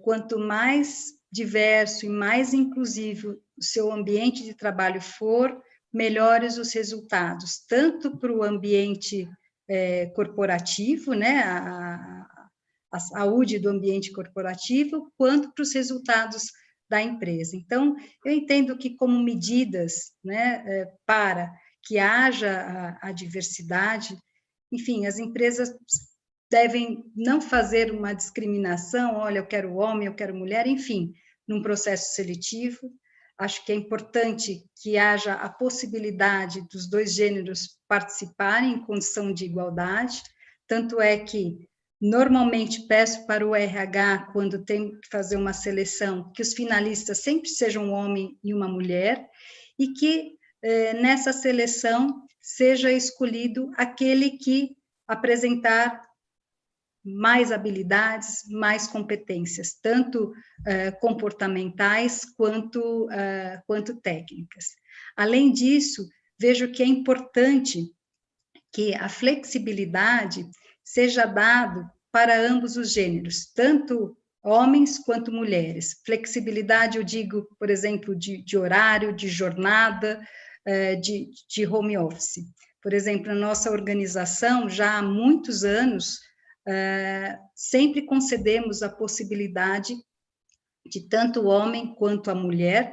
S2: quanto mais diverso e mais inclusivo o seu ambiente de trabalho for, melhores os resultados, tanto para o ambiente corporativo, né, a saúde do ambiente corporativo, quanto para os resultados da empresa. Então, eu entendo que como medidas, né, para que haja a diversidade, enfim, as empresas devem não fazer uma discriminação, olha, eu quero homem, eu quero mulher, enfim, num processo seletivo. Acho que é importante que haja a possibilidade dos dois gêneros participarem em condição de igualdade, tanto é que normalmente peço para o RH, quando tem que fazer uma seleção, que os finalistas sempre sejam um homem e uma mulher, e que nessa seleção seja escolhido aquele que apresentar mais habilidades, mais competências, tanto comportamentais quanto técnicas. Além disso, vejo que é importante que a flexibilidade seja dado para ambos os gêneros, tanto homens quanto mulheres. Flexibilidade, eu digo, por exemplo, de horário, de jornada, de home office. Por exemplo, na nossa organização, já há muitos anos, sempre concedemos a possibilidade de tanto o homem quanto a mulher,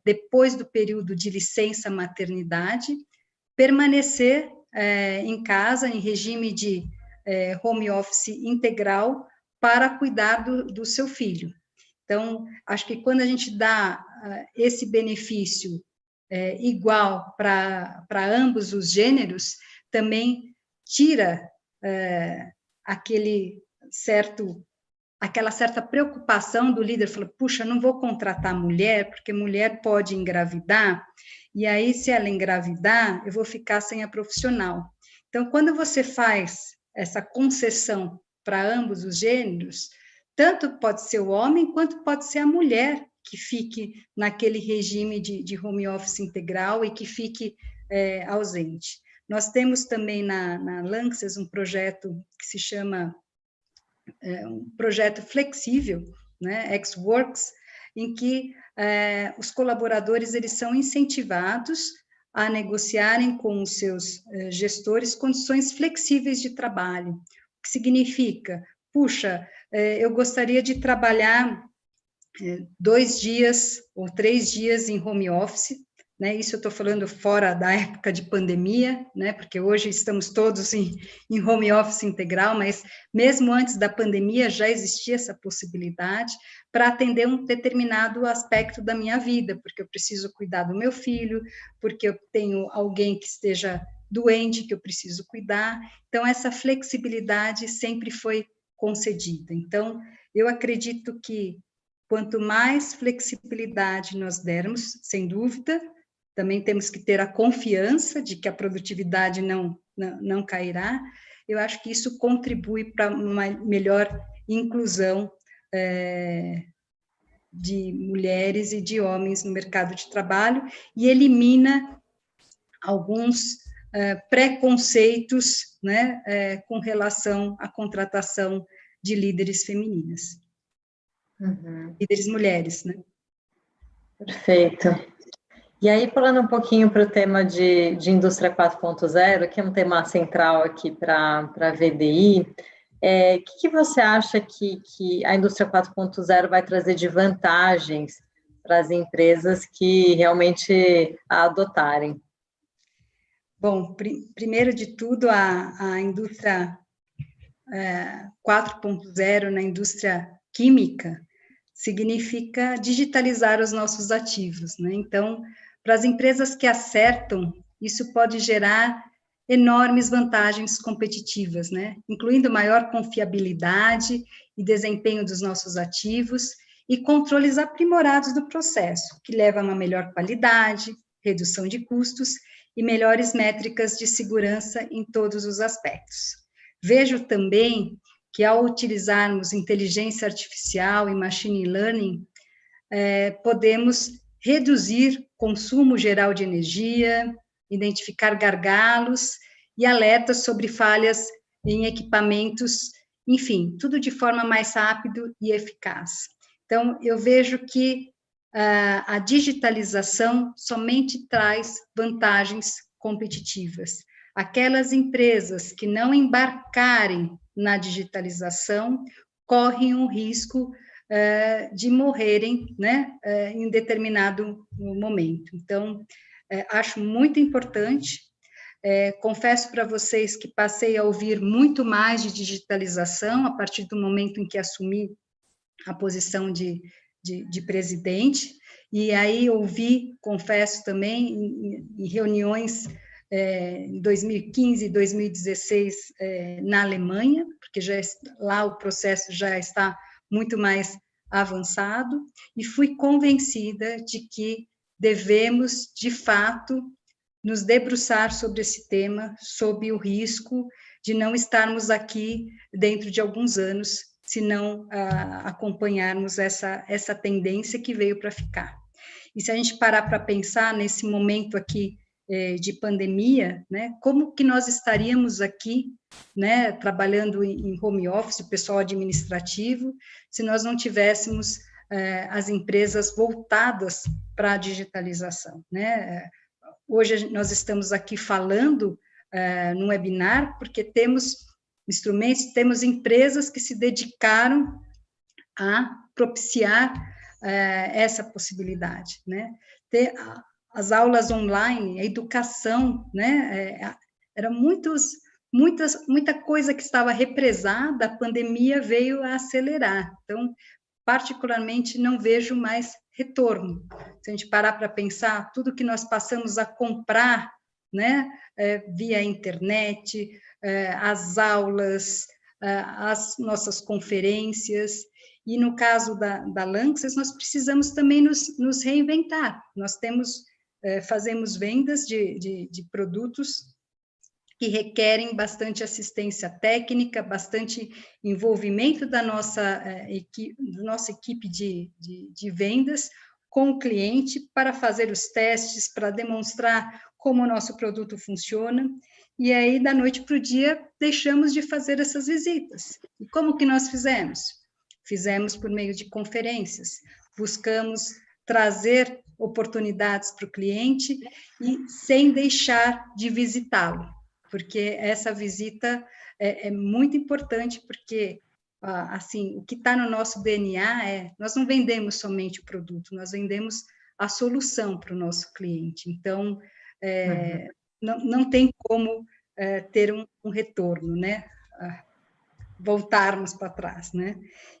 S2: depois do período de licença maternidade, permanecer em casa, em regime de home office integral, para cuidar do seu filho. Então, acho que quando a gente dá esse benefício igual para ambos os gêneros, também tira aquela certa preocupação do líder, falou, puxa, não vou contratar mulher, porque mulher pode engravidar, e aí, se ela engravidar, eu vou ficar sem a profissional. Então, quando você faz essa concessão para ambos os gêneros, tanto pode ser o homem, quanto pode ser a mulher que fique naquele regime de home office integral e que fique ausente. Nós temos também na Lanxess um projeto que se chama um projeto flexível, né, X-Works, em que os colaboradores eles são incentivados a negociarem com os seus gestores condições flexíveis de trabalho, o que significa, puxa, eu gostaria de trabalhar 2 dias ou 3 dias em home office, né? Isso eu estou falando fora da época de pandemia, né? Porque hoje estamos todos em home office integral, mas mesmo antes da pandemia já existia essa possibilidade para atender um determinado aspecto da minha vida, porque eu preciso cuidar do meu filho, porque eu tenho alguém que esteja doente que eu preciso cuidar. Então, essa flexibilidade sempre foi concedida. Então, eu acredito que quanto mais flexibilidade nós dermos, sem dúvida, também temos que ter a confiança de que a produtividade não cairá. Eu acho que isso contribui para uma melhor inclusão de mulheres e de homens no mercado de trabalho e elimina alguns preconceitos, né, com relação à contratação de líderes femininas. Líderes mulheres, né?
S1: Perfeito. E aí, falando um pouquinho para o tema de indústria 4.0, que é um tema central aqui para a VDI, o que você acha que a indústria 4.0 vai trazer de vantagens para as empresas que realmente a adotarem?
S2: Bom, primeiro de tudo, a indústria 4.0 na indústria química significa digitalizar os nossos ativos, né? Então, para as empresas que acertam, isso pode gerar enormes vantagens competitivas, né? Incluindo maior confiabilidade e desempenho dos nossos ativos e controles aprimorados do processo, que leva a uma melhor qualidade, redução de custos e melhores métricas de segurança em todos os aspectos. Vejo também que, ao utilizarmos inteligência artificial e machine learning, podemos reduzir consumo geral de energia, identificar gargalos e alertas sobre falhas em equipamentos, enfim, tudo de forma mais rápida e eficaz. Então, eu vejo que a digitalização somente traz vantagens competitivas. Aquelas empresas que não embarcarem na digitalização correm um risco de morrerem, né, em determinado momento. Então, acho muito importante. Confesso para vocês que passei a ouvir muito mais de digitalização a partir do momento em que assumi a posição de presidente, e aí ouvi, confesso também, em reuniões em 2015 e 2016 na Alemanha, porque lá o processo já está muito mais avançado, e fui convencida de que devemos, de fato, nos debruçar sobre esse tema, sob o risco de não estarmos aqui dentro de alguns anos, se não acompanharmos essa tendência que veio para ficar. E se a gente parar para pensar nesse momento aqui de pandemia, né, como que nós estaríamos aqui, né, trabalhando em home office, o pessoal administrativo, se nós não tivéssemos as empresas voltadas para a digitalização, né? Hoje nós estamos aqui falando num webinar porque temos instrumentos, temos empresas que se dedicaram a propiciar essa possibilidade, né? Ter as aulas online, a educação, né? Era muita coisa que estava represada, a pandemia veio a acelerar. Então, particularmente, não vejo mais retorno. Se a gente parar para pensar, tudo que nós passamos a comprar, né, via internet, as aulas, as nossas conferências, e no caso da Lanxess, nós precisamos também nos reinventar. Nós fazemos vendas de produtos que requerem bastante assistência técnica, bastante envolvimento da nossa equipe de vendas com o cliente para fazer os testes, para demonstrar como o nosso produto funciona. e aí, da noite para o dia, deixamos de fazer essas visitas. E como que nós fizemos? Fizemos por meio de conferências, buscamos trazer oportunidades para o cliente e sem deixar de visitá-lo, porque essa visita é muito importante, porque assim, o que está no nosso DNA nós não vendemos somente o produto, nós vendemos a solução para o nosso cliente. Então, não tem como ter um retorno, né? Voltarmos para trás, né?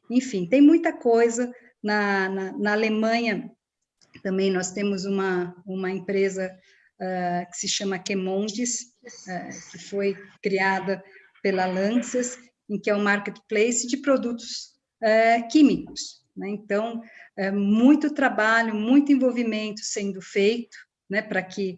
S2: Enfim, tem muita coisa. Na Alemanha, também nós temos uma empresa que se chama Chemondes, que foi criada pela Lanxess, em que é um marketplace de produtos químicos, né? Então, muito trabalho, muito envolvimento sendo feito, né, para que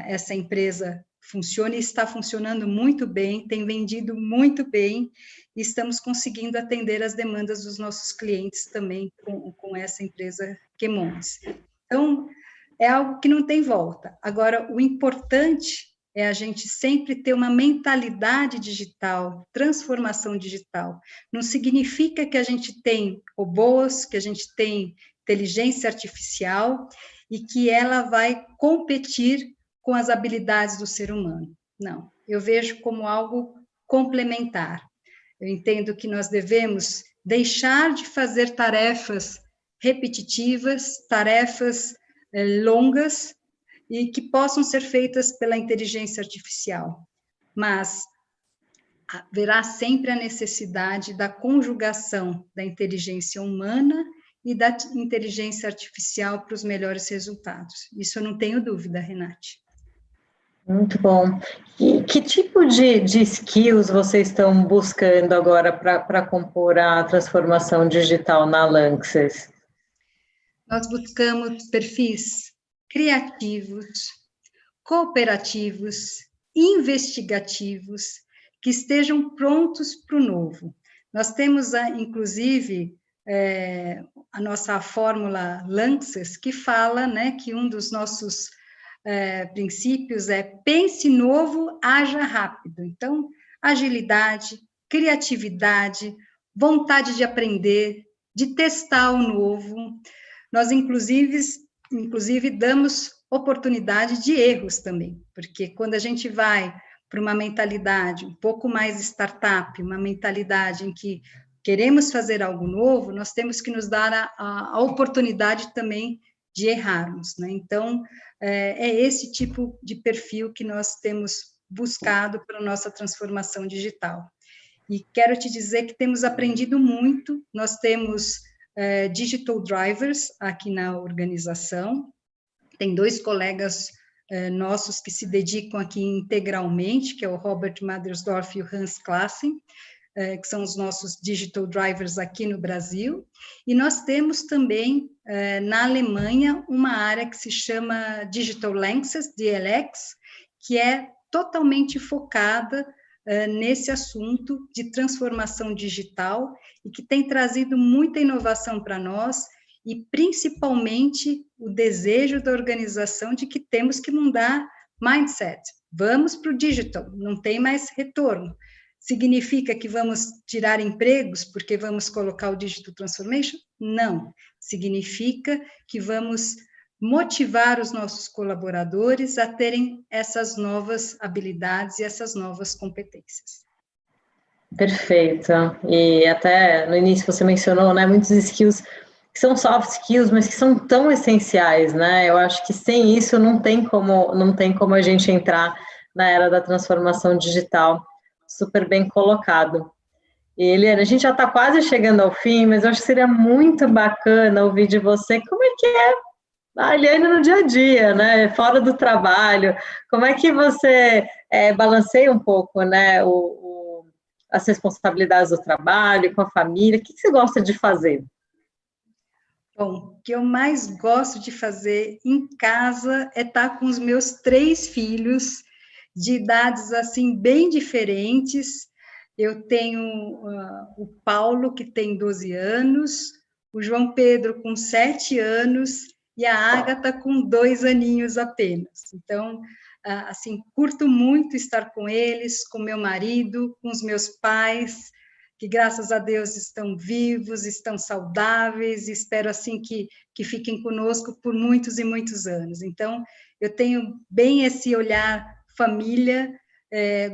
S2: essa empresa funcione, e está funcionando muito bem, tem vendido muito bem, e estamos conseguindo atender as demandas dos nossos clientes também com essa empresa Chemondes. Então, é algo que não tem volta. Agora, o importante é a gente sempre ter uma mentalidade digital, transformação digital. Não significa que a gente tem robôs, que a gente tem inteligência artificial e que ela vai competir com as habilidades do ser humano. Não, eu vejo como algo complementar. Eu entendo que nós devemos deixar de fazer tarefas repetitivas, tarefas longas, e que possam ser feitas pela inteligência artificial. Mas haverá sempre a necessidade da conjugação da inteligência humana e da inteligência artificial para os melhores resultados. Isso eu não tenho dúvida, Renate.
S1: Muito bom. E que tipo de skills vocês estão buscando agora para compor a transformação digital na Lanxess?
S2: Nós buscamos perfis criativos, cooperativos, investigativos, que estejam prontos para o novo. Nós temos, inclusive, a nossa fórmula Lanxess, que fala, né, que um dos nossos princípios é pense novo, haja rápido. Então, agilidade, criatividade, vontade de aprender, de testar o novo. Nós, inclusive damos oportunidade de erros também, porque quando a gente vai para uma mentalidade um pouco mais startup, uma mentalidade em que queremos fazer algo novo, nós temos que nos dar a oportunidade também de errarmos, né? Então, é esse tipo de perfil que nós temos buscado para a nossa transformação digital. E quero te dizer que temos aprendido muito, nós temos digital drivers aqui na organização, tem 2 colegas nossos que se dedicam aqui integralmente, que é o Robert Madersdorf e o Hans Klassen, que são os nossos digital drivers aqui no Brasil, e nós temos também, na Alemanha, uma área que se chama Digital Lanxess, DLX, que é totalmente focada nesse assunto de transformação digital e que tem trazido muita inovação para nós e, principalmente, o desejo da organização de que temos que mudar mindset. Vamos para o digital, não tem mais retorno. Significa que vamos tirar empregos porque vamos colocar o Digital Transformation? Não. Significa que vamos motivar os nossos colaboradores a terem essas novas habilidades e essas novas competências.
S1: Perfeito. E até no início você mencionou, né, muitos skills que são soft skills, mas que são tão essenciais, né? Eu acho que sem isso não tem como a gente entrar na era da transformação digital. Super bem colocado. E, Eliane, a gente já está quase chegando ao fim, mas eu acho que seria muito bacana ouvir de você como é que é a Eliane no dia a dia, né? Fora do trabalho, como é que você balanceia um pouco, né, as responsabilidades do trabalho, com a família, o que você gosta de fazer?
S2: Bom, o que eu mais gosto de fazer em casa é estar com os meus 3 filhos, de idades assim bem diferentes. Eu tenho o Paulo, que tem 12 anos, o João Pedro com 7 anos e a Ágata com 2 aninhos apenas. Então, assim, curto muito estar com eles, com meu marido, com os meus pais, que graças a Deus estão vivos, estão saudáveis, e espero assim que fiquem conosco por muitos e muitos anos. Então, eu tenho bem esse olhar família,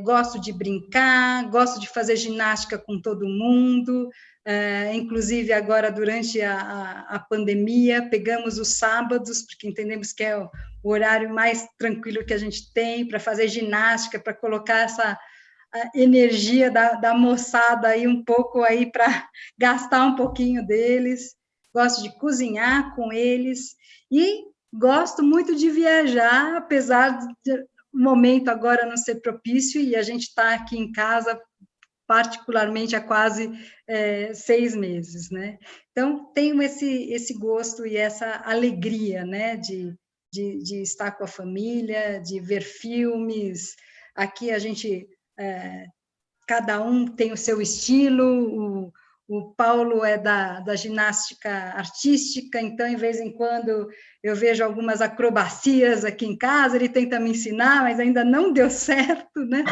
S2: gosto de brincar, gosto de fazer ginástica com todo mundo, inclusive agora durante a pandemia, pegamos os sábados, porque entendemos que é o horário mais tranquilo que a gente tem para fazer ginástica, para colocar essa a energia da moçada aí um pouco aí para gastar um pouquinho deles. Gosto de cozinhar com eles e gosto muito de viajar, apesar do momento agora não ser propício e a gente está aqui em casa particularmente há quase 6 meses, né? Então, tenho esse gosto e essa alegria, né, de estar com a família, de ver filmes. Aqui a gente cada um tem o seu estilo, o Paulo é da ginástica artística, então, em vez em quando, eu vejo algumas acrobacias aqui em casa, ele tenta me ensinar, mas ainda não deu certo, né?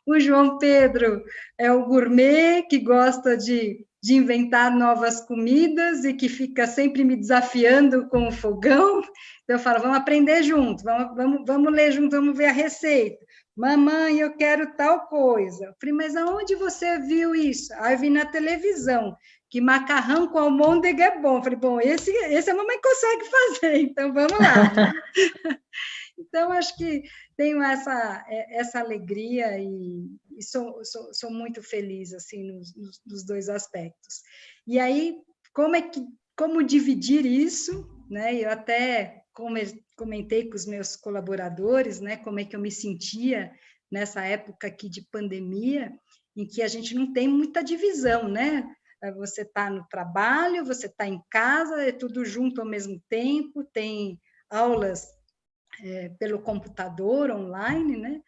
S2: O João Pedro é o gourmet que gosta de inventar novas comidas e que fica sempre me desafiando com o fogão. Então, eu falo, vamos aprender junto, vamos ler junto, vamos ver a receita. Mamãe, eu quero tal coisa. Eu falei, mas aonde você viu isso? Aí eu vi na televisão, que macarrão com almôndega é bom. Eu falei, bom, esse a mamãe consegue fazer, então vamos lá. Né? Então, acho que tenho essa alegria e sou muito feliz assim nos dois aspectos. E aí, como dividir isso, né? Eu até comentei com os meus colaboradores, né? Como é que eu me sentia nessa época aqui de pandemia, em que a gente não tem muita divisão, né? Você está no trabalho, você está em casa, é tudo junto ao mesmo tempo, tem aulas pelo computador, online, né?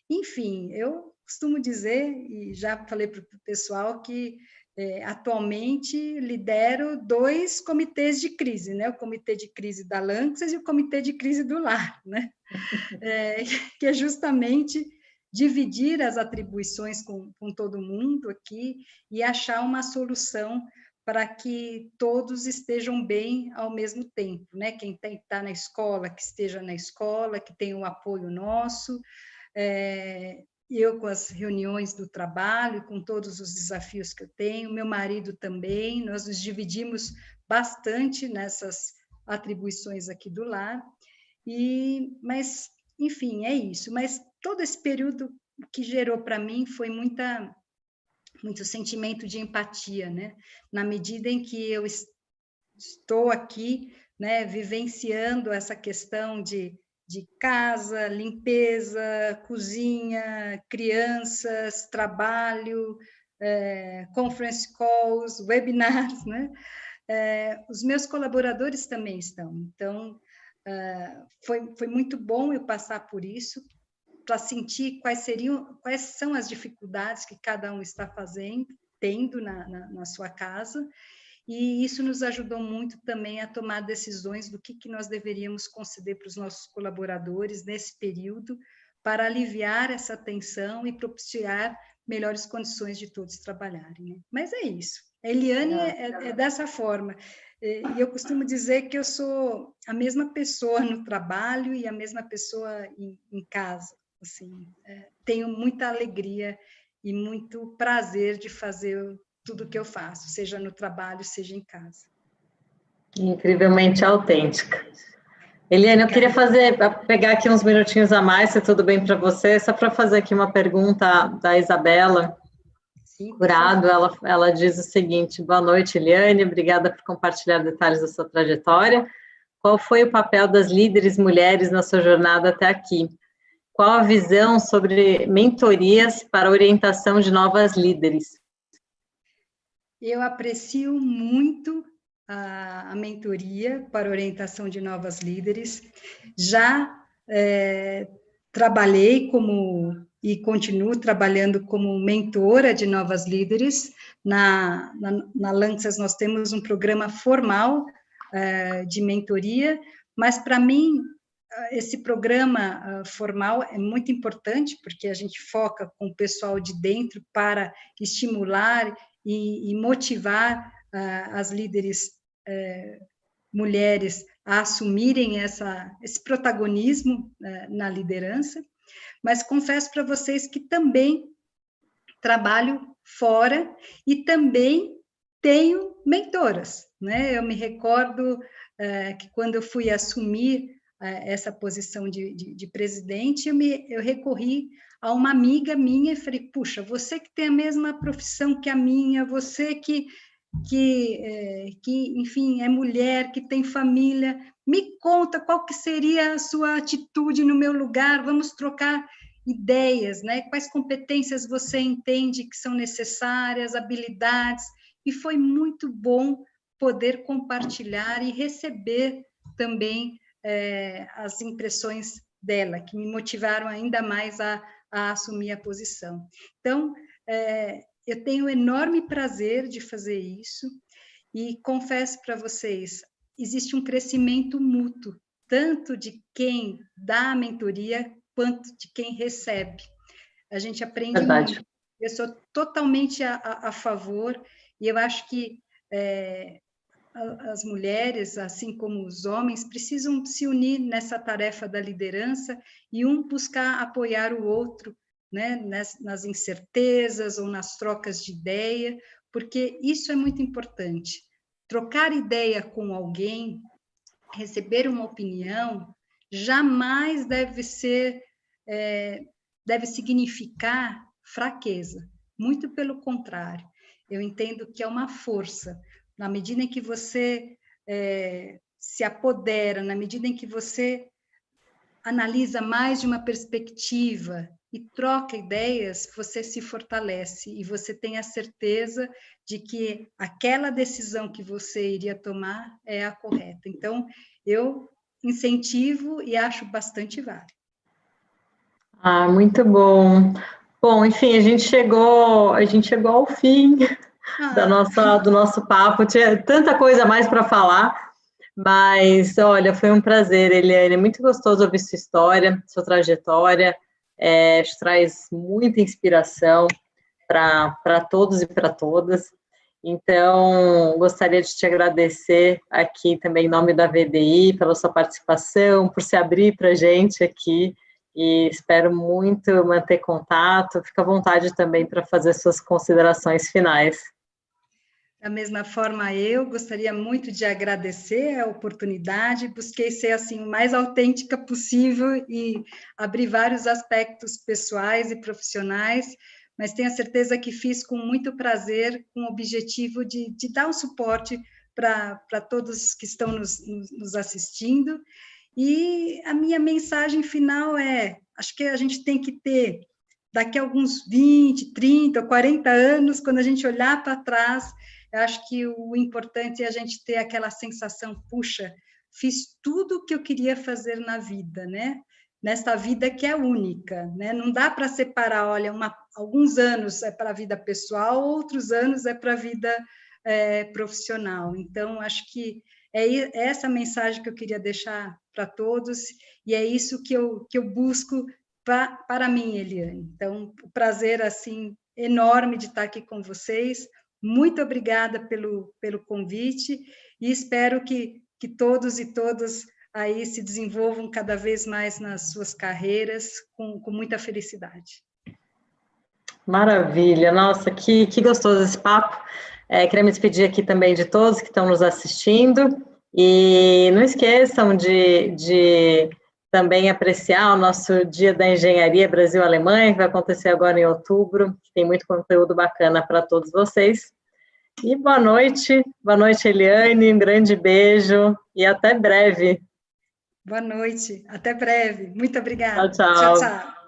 S2: Enfim, eu costumo dizer, e já falei para o pessoal, que atualmente lidero 2 comitês de crise, né? O comitê de crise da Lanxess e o comitê de crise do lar, né? Que é justamente dividir as atribuições com todo mundo aqui e achar uma solução para que todos estejam bem ao mesmo tempo, né? Quem está na escola, que esteja na escola, que tenha o apoio nosso, eu com as reuniões do trabalho, com todos os desafios que eu tenho, meu marido também, nós nos dividimos bastante nessas atribuições aqui do lar, mas, enfim, é isso. Mas todo esse período que gerou para mim foi muito sentimento de empatia, né? Na medida em que eu estou aqui, né, vivenciando essa questão de casa, limpeza, cozinha, crianças, trabalho, conference calls, webinars, né? Os meus colaboradores também estão. Então, foi muito bom eu passar por isso, para sentir quais são as dificuldades que cada um está tendo na sua casa, e isso nos ajudou muito também a tomar decisões do que nós deveríamos conceder para os nossos colaboradores nesse período, para aliviar essa tensão e propiciar melhores condições de todos trabalharem. Né? Mas é isso. A Eliane é dessa forma. E eu costumo dizer que eu sou a mesma pessoa no trabalho e a mesma pessoa em casa. Assim, tenho muita alegria e muito prazer de fazer tudo que eu faço, seja no trabalho, seja em casa.
S1: Incrivelmente autêntica. Eliane, eu queria pegar aqui uns minutinhos a mais, se tudo bem para você, só para fazer aqui uma pergunta da Isabela Curado. Ela diz o seguinte: boa noite, Eliane, obrigada por compartilhar detalhes da sua trajetória. Qual foi o papel das líderes mulheres na sua jornada até aqui? Qual a visão sobre mentorias para orientação de novas líderes?
S2: Eu aprecio muito a mentoria para orientação de novas líderes. Já trabalhei e continuo trabalhando como mentora de novas líderes. Na Lanxess nós temos um programa formal de mentoria, mas para mim esse programa formal é muito importante, porque a gente foca com o pessoal de dentro para estimular e motivar as líderes mulheres a assumirem esse protagonismo na liderança, mas confesso para vocês que também trabalho fora e também tenho mentoras, né? Eu me recordo que quando eu fui assumir essa posição de presidente, eu recorri a uma amiga minha e falei, puxa, você que tem a mesma profissão que a minha, você que enfim, é mulher, que tem família, me conta qual que seria a sua atitude no meu lugar, vamos trocar ideias, né? Quais competências você entende que são necessárias, habilidades, e foi muito bom poder compartilhar e receber também as impressões dela, que me motivaram ainda mais a assumir a posição. Então, eu tenho enorme prazer de fazer isso e confesso para vocês, existe um crescimento mútuo, tanto de quem dá a mentoria, quanto de quem recebe. A gente aprende muito. Eu sou totalmente a favor, e eu acho que as mulheres, assim como os homens, precisam se unir nessa tarefa da liderança e um buscar apoiar o outro, né, nas incertezas ou nas trocas de ideia, porque isso é muito importante. Trocar ideia com alguém, receber uma opinião, jamais deve significar fraqueza. Muito pelo contrário. Eu entendo que é uma força. Na medida em que você se apodera, na medida em que você analisa mais de uma perspectiva e troca ideias, você se fortalece e você tem a certeza de que aquela decisão que você iria tomar é a correta. Então, eu incentivo e acho bastante válido.
S1: Muito bom. Bom, enfim, a gente chegou ao fim do nosso papo. Tinha tanta coisa mais para falar, mas, olha, foi um prazer, Eliane. É muito gostoso ouvir sua história, sua trajetória. Traz muita inspiração para todos e para todas. Então, gostaria de te agradecer aqui também em nome da VDI pela sua participação, por se abrir para a gente aqui, e espero muito manter contato. Fica à vontade também para fazer suas considerações finais.
S2: Da mesma forma, eu gostaria muito de agradecer a oportunidade, busquei ser assim o mais autêntica possível e abrir vários aspectos pessoais e profissionais, mas tenho a certeza que fiz com muito prazer, com o objetivo de dar um suporte para todos que estão nos assistindo. E a minha mensagem final acho que a gente tem que ter, daqui a alguns 20, 30, 40 anos, quando a gente olhar para trás, eu acho que o importante é a gente ter aquela sensação, puxa, fiz tudo o que eu queria fazer na vida, né? Nesta vida que é única, né? Não dá para separar, olha, alguns anos é para a vida pessoal, outros anos é para a vida profissional. Então, acho que é essa mensagem que eu queria deixar para todos, e é isso que eu busco para mim, Eliane. Então, o prazer, assim, enorme de estar aqui com vocês. Muito obrigada pelo convite, e espero que todos e todas aí se desenvolvam cada vez mais nas suas carreiras, com muita felicidade.
S1: Maravilha, nossa, que gostoso esse papo. Queria me despedir aqui também de todos que estão nos assistindo, e não esqueçam de também apreciar o nosso Dia da Engenharia Brasil-Alemanha, que vai acontecer agora em outubro, tem muito conteúdo bacana para todos vocês. E boa noite, Eliane, um grande beijo e até breve.
S2: Boa noite, até breve, muito obrigada.
S1: Tchau, tchau.
S2: Tchau, tchau.